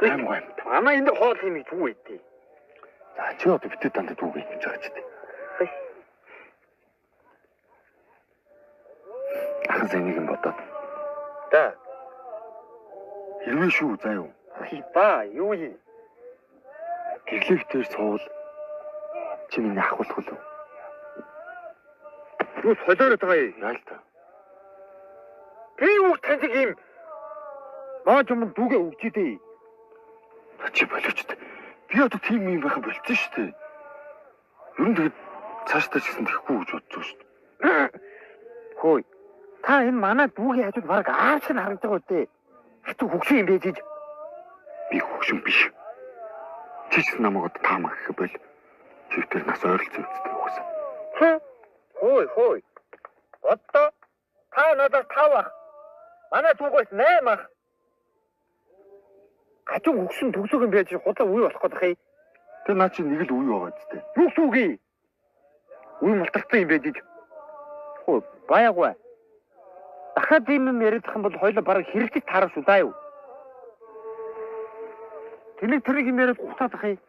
Гайм. Манай энэ хоол юм юу вэ? За чи одоо битээ танд дүү гэж байгаа ч те. Ахын зэнийг нь бодоод. За. Хэрвээ шүү заа юу? Ба юу юм? Гэрлэх дээр суул. Чи миний ахуулах уу? Юу солиороод байгаа юм? Яа л та. Би юу таньдаг юм? Маа ч юм дүүгээ өгч дээ. Чи болооч. Би одоо тийм юм байхan болчихсон шүү дээ. Ер нь тэгээд цаашдаа ч гэсэн тэхгүй гэж бодож шүү дээ. Хөөе. Та энэ манай дүүгийн хажууд баг аарч нь харагдаж байгаа үстэй. Хатуу хөгшин юм байж. Би хөгшин биш. Чи ч намайг одоо таамаг гэх бэл. Чивтэр нас ойролцсон үстэй үгүйсэн. Хөөе. Одоо та надад 5 ах. Манай дүүгээс 8 ах. Хатуу хөгшин төгсөг юм байж худлаа үе болох гэдэг хий. Тэ наа чи нэг л үе байгаа зү. Юу сүгий? Үе малтарсан юм байж. Хөө баяагүй. Дахиад ийм юм яриадах юм бол хоёул бараг хэрэгтэд таарах шүү даа юу. Тэнийг тэрийг юм яриад ухтаад ах юм.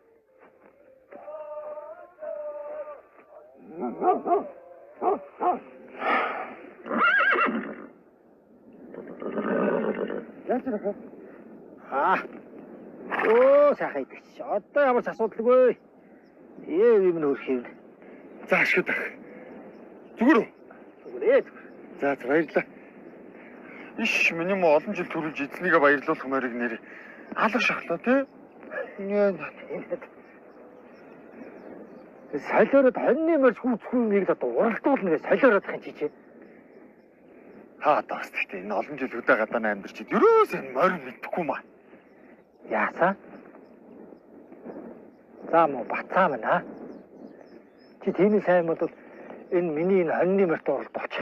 Яачих. Сайхан идэж. Одоо ямар ч асуудалгүй. Юм нөрөх юм. За ашиг дах. Зүгээр үү? Зүгээр. За баярлалаа. Иш миний мо олон жил төрүүлж эзнийг баярлуулах морийг нэр алга шахлаа тий. Солиороод хоньны морь хүүцгүй нэг л одоо уралдуулна гэж солиороод хань чичээ. Та одоо бас гэхдээ энэ олон жил өдөө гадаа амьдарч ерөөс энэ морь мэдхгүй маа. Яасаа? За мо бацаа мана. Чи тийм сайн бол энэ миний энэ хоньны мөрт оролдооч.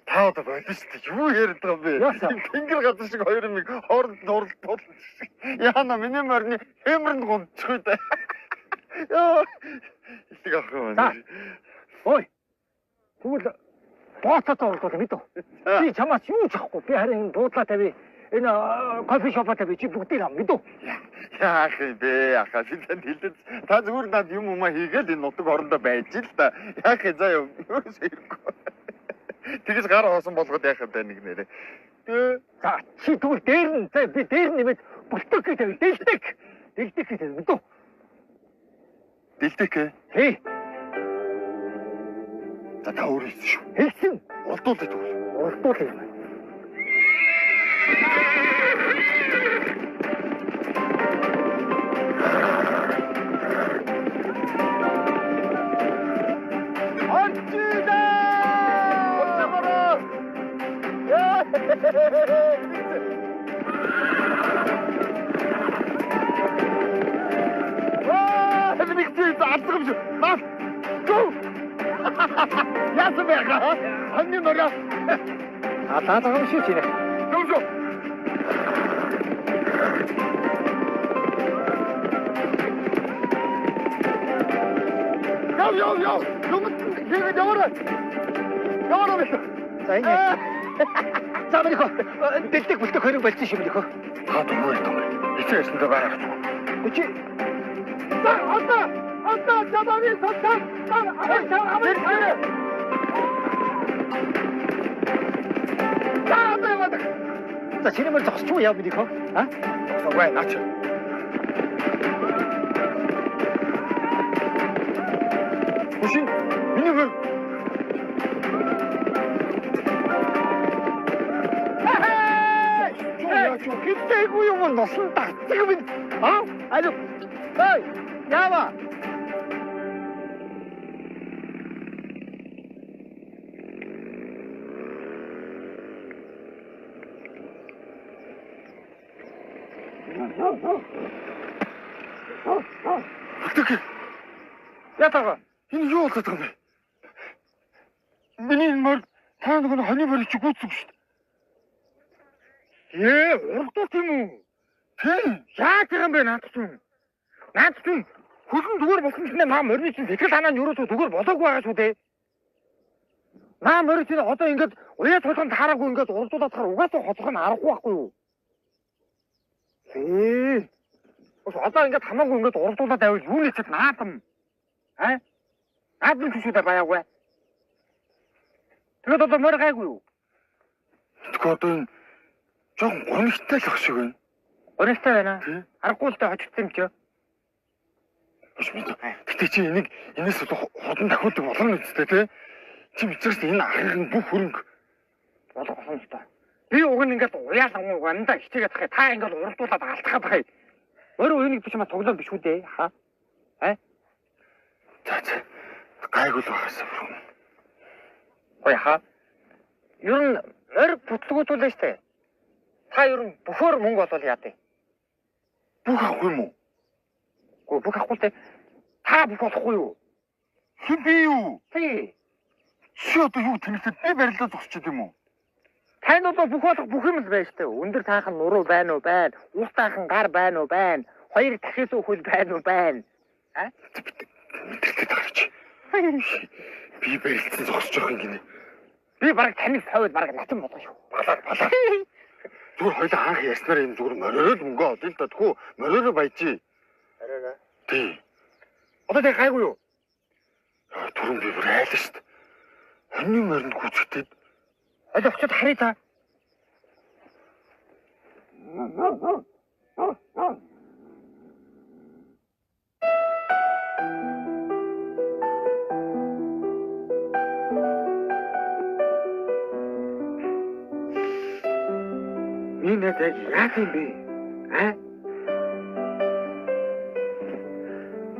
Та одоо бодсон шүү дээ. Юу яриад байгаа бэ? Тэнгэр газар шиг хоёр юм хооронд оролдоод. Яана миний морины хэмрэнд гончих үү. Яа. Их ах юм. Ой. Тэгвэл боотод оролдоод мэдв. Чи чамаас юу ч авахгүй. Би харин дуудлаа тавь. Энэ кофе шопоо тавь чи бүгдийг ам мэдв. Яах юм бэ? Ахаа шинтэн хэлдэг. Та зүгээр над юм уу хийгээд энэ нутаг орондоо байж л та. Яах вэ заа юу? Юусэн ирэхгүй. Тэгээс гар хоосон болгоод яах вэ нэг нэрээ. За чи тэгвэл дээр нь би дээр нэмээд бүлтэг гэдэг дэлдэг. Дэлдэг гэдэг мэдв. Дэлдэг ээ. Хей. За та өөрөө хэлсэн шүү. Хэлсэн. Урдуулъя тэгвэл. Урдуулъя. Яасан бэ? Хоньны мороо. Атаа юм шиг чинь. Гүнзөө. Яа. Юм яваарай. За ингэ. За мөнийхөө дэлдэг бүлтэг хориг болчихсон шүү мөнийхөө. Та түмээ. Эцээсэн дээр гарах. Чи. За одоо жабааны сотаа. За чиний мөр зогсч уу яа мөнийхөө? А? Ой, наач. Хүшин миний мөр. Хиттэйгүй юм носон тагцэг минь. А? Аль. Ой, яава. Тэгэх. Ятага. Энэ юу болоод байгаа юм бэ? Миний мөр та нэг хоньны мөрийг чи гүйцэх шүү дээ. Урдуулт юм уу? Тийм. Яаж юм бэ наадсан? Наадсан хөлн зүгээр болсон чинь наа морины чинь сэтгэл санаа нь юусоо зүгээр болоогүй байгаа шүү дээ. Наа морины чинь одоо ингээд уяа толгонд хараагүй ингээд урдуулаад хаар угаасаа хоцох нь аргагүй байхгүй юу? Ус одоо ингээд хамаагүй ингээд урдуулаад байвал юу нэцэд наадам. А? Наадам шүү дээ баяагүй. Тэгээд одоо морь гайгүй юу? Тэгэхээр одоо энэ жоохон гонигтай л ах шиг байна. Гонигтай байна. Аргагүй л дээ хожигдсан юм чи. Гэтэ чи энийг энэс хурдан дахиудаг болно үстэй тий? Чи бичээс энэ ахын бүх хөрөнгө болгосон л та. Би уг нь ингээд уяалан ганда хичээгээд тахыг та ингээд урдуулаад алдахад тахыг. Өөрөө үнийг биш маа тоглоом биш үү дээ. Ха? А? За. Гайгүй л байгаасаа бүр. Ой ха. Ер нь морь бутлгуудуулаа штэ. Та ер нь бөхөр мөнгө болол яа дээ. Бүх авахгүй юм уу? Гү бүх авахгүй дээ. Та бүх болохгүй юу? Хэн би юу? Тий. Чи одоо юу тэнэгтэй би барилдаа зогсчих юм уу? Тань одоо бүх болох бүх юм л байж штэ. Өндөр таахан нуруу байна уу байна. Уус таахан гар байна уу байна. Хоёр дахиад хөл байна уу байна. А? Мэдэртэй таарч. Би барилдсан зогсож байгаа юм гинэ. Би бараг таныг хойд бараг начин болох шүү. Балаа. Зүгээр хоёул анх ярьснаар юм зүгээр мориороо мөнгө олё л да тхүү. Мориороо баяжи. Арайна. Тий. Одоо тэг гайгүй юу? Түрэн би бүр айлаа шүү дээ. Хоньны моринд гүцэгдээд аль очиод харъя та. Энэ яг яах юм бэ? А?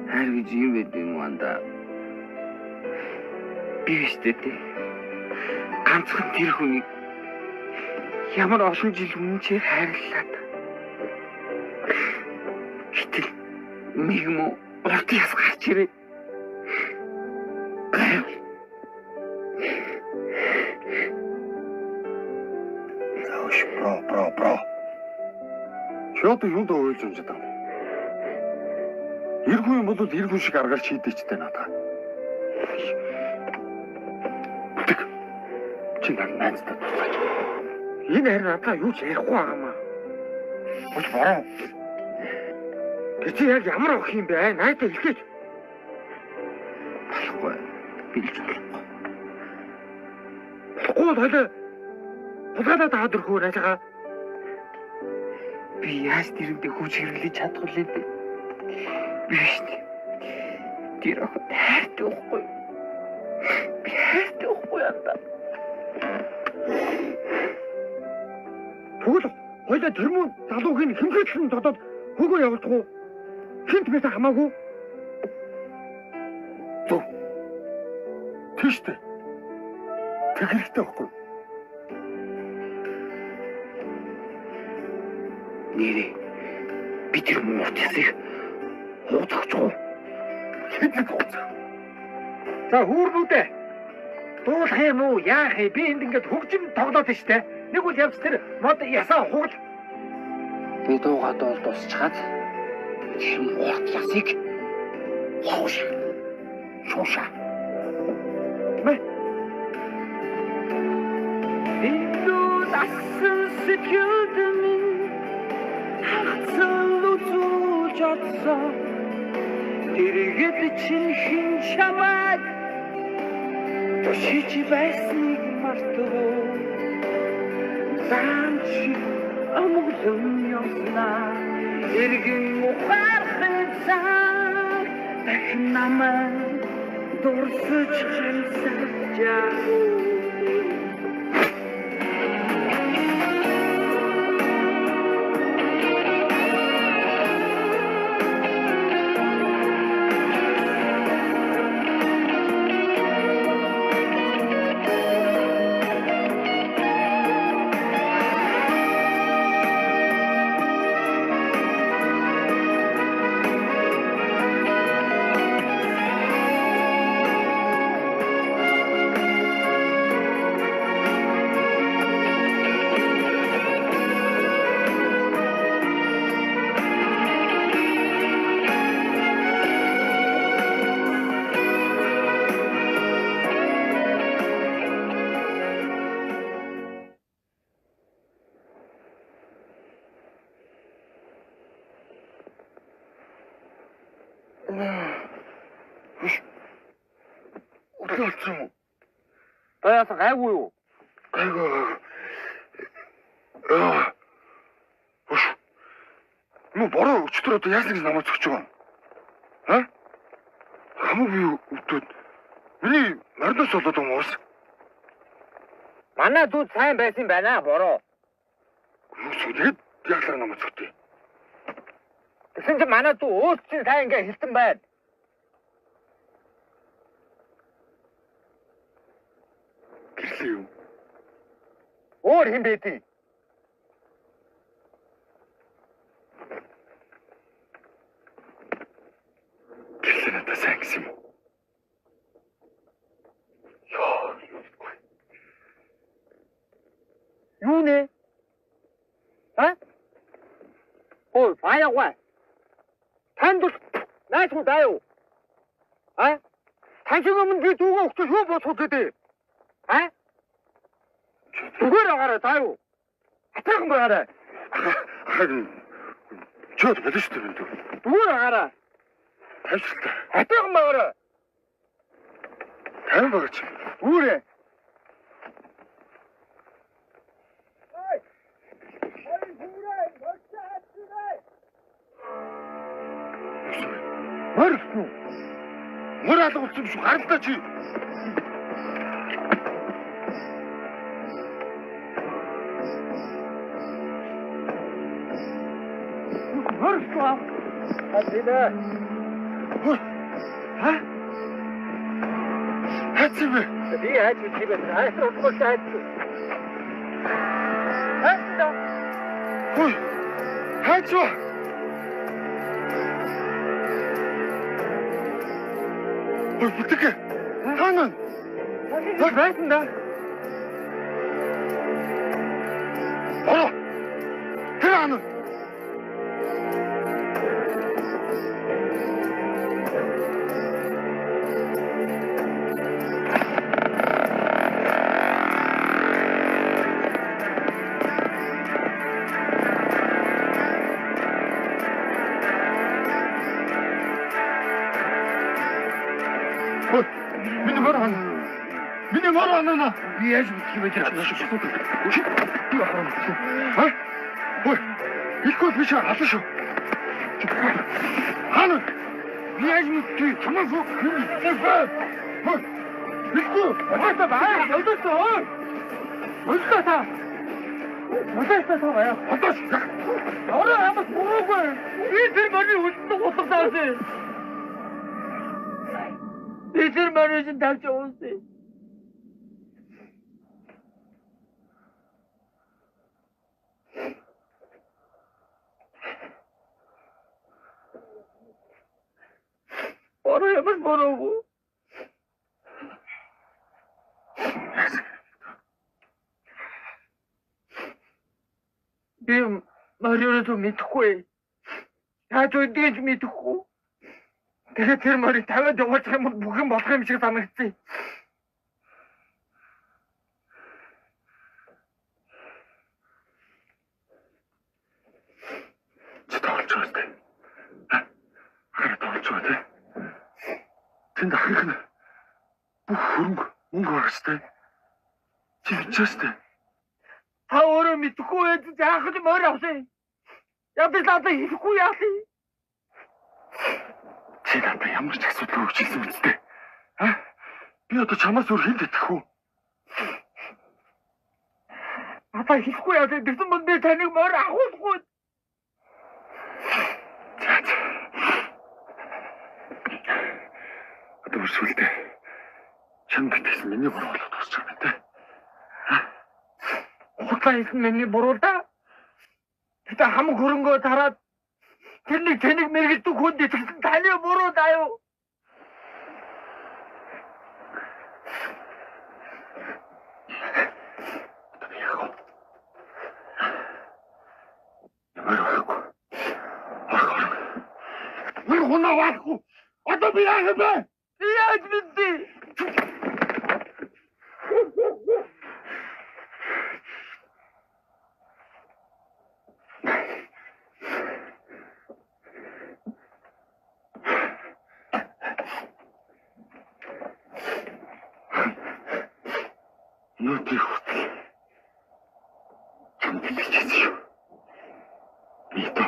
Харин юм бэ юм анда. Би өстэй. Ганцхан тэр хүнийг ямар олон жил өмнө хайрлаад. Гэтэл Мигмо уртаас гарч ирээ. Бро. Чөөд юунд ойлж юм чадаа. Иргүй юм бол иргүй шиг аргаалж хийдэгчтэй надаа. Чи найзтай тусаач. Энэ харин надаа юу ч ярихгүй байгаамаа. Ус бороо. Чи яг ямар ах юм бэ? Найдаа хэлгээч. Болохгүй. Билж болохгүй. Болохгүй хойлоо. Булгаадаа таадэрхүү найзгаа. Би яаж тэрэндээ хүч хэрэглэж чадахгүй лээ дээ. Би шүү. Тэр охин хайртай байхгүй. Би хайртай байхгүй ята. Тэгвэл хойлоо тэрмүү залуугийн хэмжээчлэн додоод хөгөө явуулах уу? Хинт мэт хамаагүй. Зөв. Тийштэй. Тэг хэрэгтэй байхгүй. Нэрээ. Би тэр муутсыг хууцчихгүй. Хэдэн хууцаа. За хүүрнүүдээ. Дуул хайм уу? Яах вэ? Би энд ингээд хөгжим тоглоод штэ. Нэг үл явц тэр мод ясаа хуул. Би дуугаад бол дуусчихад тэр муутсыг шууша. Мэ. Индуу дасан сэтгэлдэн хацлуу зүүж атсан тэргээд чинь хин чамайг тушиж байсныг мартав замчи амглан явснаа эргэн ухаархан цаа дахин намайг дурсаж хэмсэжээ. Өглөөцөн. Баяасан гайгүй юу? Айгаа. Мөн бороо өчтөр одоо яасан гэж намайг цогч байгаа. Ха? Хамаагүй өвдөд. Миний мордос болоод юм уус. Манай дүүд сайн байсан байна бороо. Юу тэгээд яглаар намайг цогтъя. Тэгсэн чинь манай дүү өөс чинь сайн ингээ хэлсэн байна. Гэрлээ юу? Өөр хин бэдий. Гэрлээ надад сайн гэсэн юм уу? Юу нэ? Ха? Ой, баяагаа. Танд найсгүй даа юу? А? Танчиг өмнө би дүүгээ өгч юу босох гэдэг. А? Зүгээр агараа даа юу? Атайхан байгаарай. Харин чөт бодож шүү дээ. Зүгээр агараа. Тавьчихлаа. Атайхан байгаарай. Тайван багч. Үүрээ. Мөрсөн. Мөр алгуулсан шүү. Гаралтай чи. Мөрсөн. Адина. Ха? Хацэвэ. Би яаж үгүй бэ? Айсрахгүй шаардсан. Хацаа. Хой. Хацаа. Ой, бүтэг. Хаана? Байсан да. Ороо. Тэр хаана? Миний мөр анаа. Би яаж мэдэх юм бэ? Ха? Ой. Илгүй биш алан шүү. Хаана? Би яаж мэдэх? Чамаа суу. Ой. Илгүй. Атаа баа. Өдөөсөө. Өдөөсөө. Өдөөсөө бая. Өдөөсөө. Ороо амас буруугүй. Би тэр мөрний үлдсэн утгаасаа. Би тэр мөрний тавч уусаа. Ороо ямас буруугүй. Би мөрөөдөө мэдэхгүй. Яаж үдгэж мэдэхгүй. Тэгээд тэр мөрийг тавиад явуулах юм бол бүх юм болох юм шиг санагдсан. Чи тоглож байгаа тест. Хараа тоглож байгаа тест. Тэнд ахих нь бүх хөрөнгө мөнгө багстай. Чи бичээстэй. Та өөрөө мэдэхгүй байж яах вэ мөр авсан. Яа би надад хийхгүй яах вэ? Чи надад ямар ч асуудал үүсчихсэн үстэй. Би одоо чамаас өөр хин итгэх үү? Надад хийхгүй яах вэ? Тэгсэн бол би таныг мөр авахгүй. Одоо сүлдээ чам битсэн миний буруу болоод тусч байгаа юм те. Хутлаа хийсэн миний буруу да. Тэгтээ хамаг хөрөнгөө тараад тэрний тэнийг мэргэлдэг хүнд итгэсэн таны буруу даа юу? Унаваагүй. Одоо би яах вэ? Яаж мэдээ? Нөтий хөтөл. Чамд бичээч юу? Би то.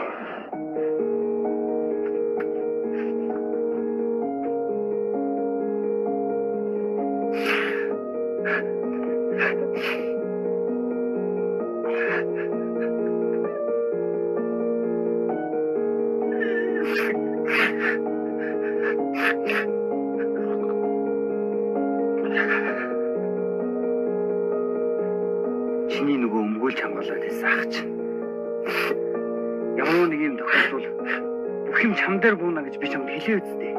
Чиний нөгөө өмгөөлж хамгаалаад байсан ах чинь. Ямар нэг юм тохиолдвол бүх юм чам дээр буuna гэж би чамд хэлээ үсттэй.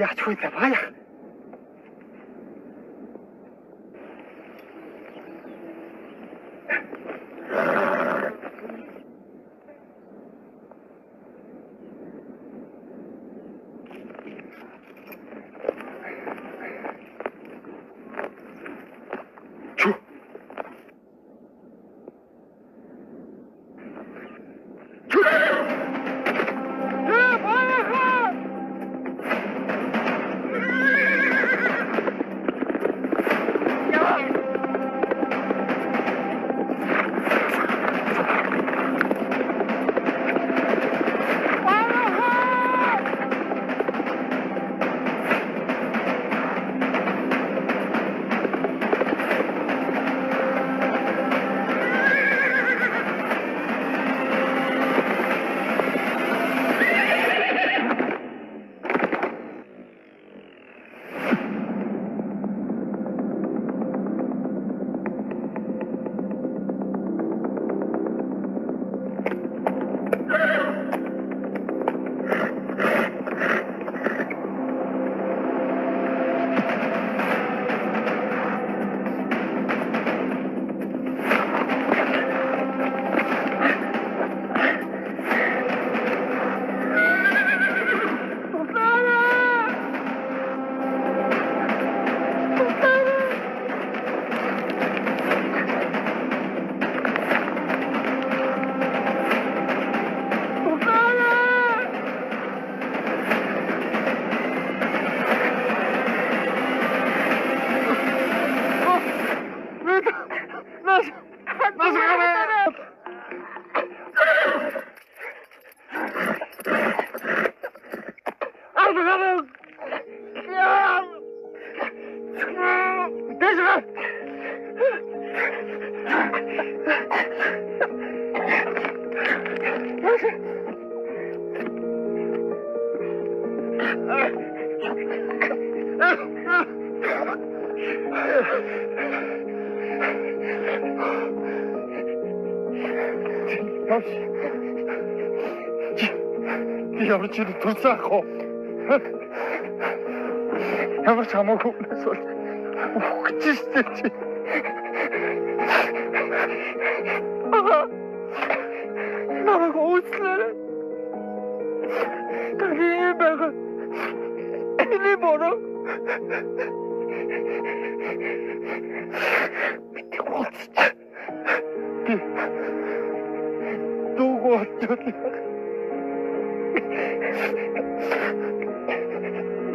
Яаж хөө баяа. Ямар ч юм тусаахгүй. Ямар ч хамаагүй насвал ухаж штэ чи. Намайг уучлаарай. Таны байгаа. Эний бороо. Бид уучлаач. Дуугоочтой.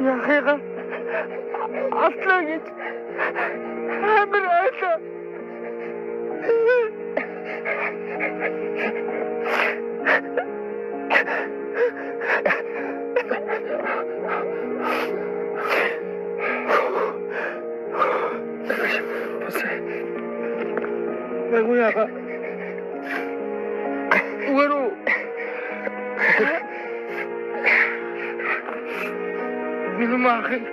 Яхига атлагич амар айла Байгуяга уэру Минумахын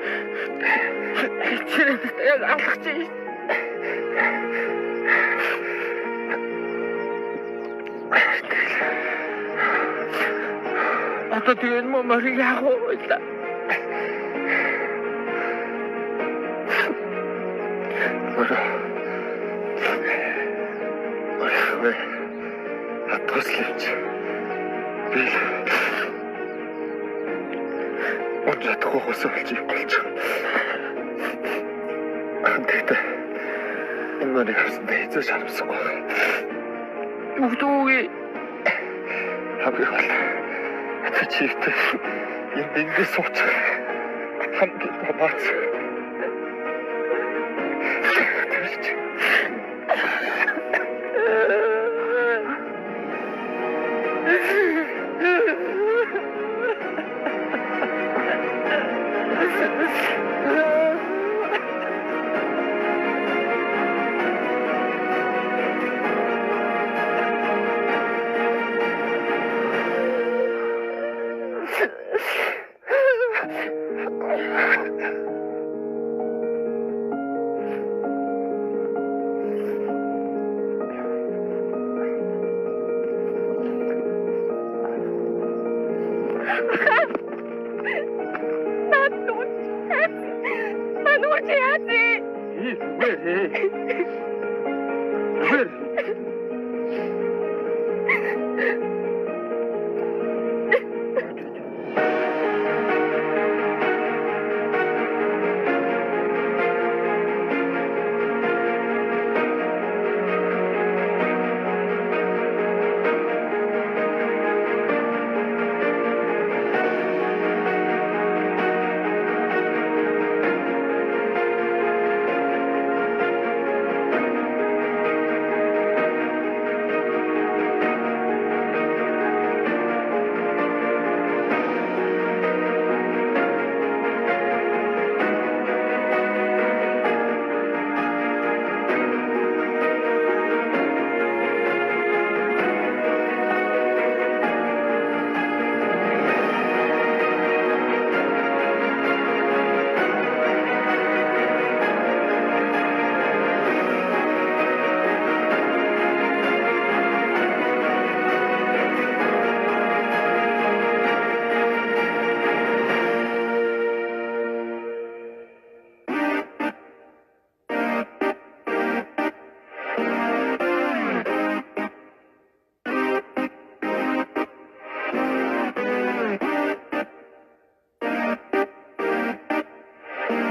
хичээрэд яг алхаж байна. Одоо тэгээд мамаар яг уйлаа. Ой. Атгаславч. Би Отчатгүй хосолж болж. Антэйтэй. Энэ мөрийг авсандаа хэзээ шарамсахгүй. Бүгдүүгээ хаврах бол. Чигтэй энэ дэндээ сууч. Хамт баац.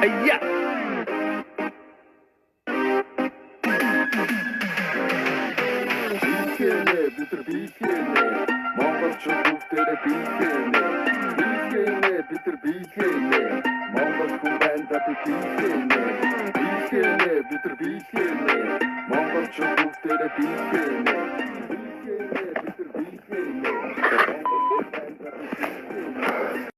Ая. Бийхэнэ бид нар бийхэнэ монголчууд бүгдээрээ бийхэнэ бийхэнэ бид нар бийхэнэ монгол хүн байна бид бийхэнэ бийхэнэ бид нар бийхэнэ монголчууд бүгдээрээ бийхэнэ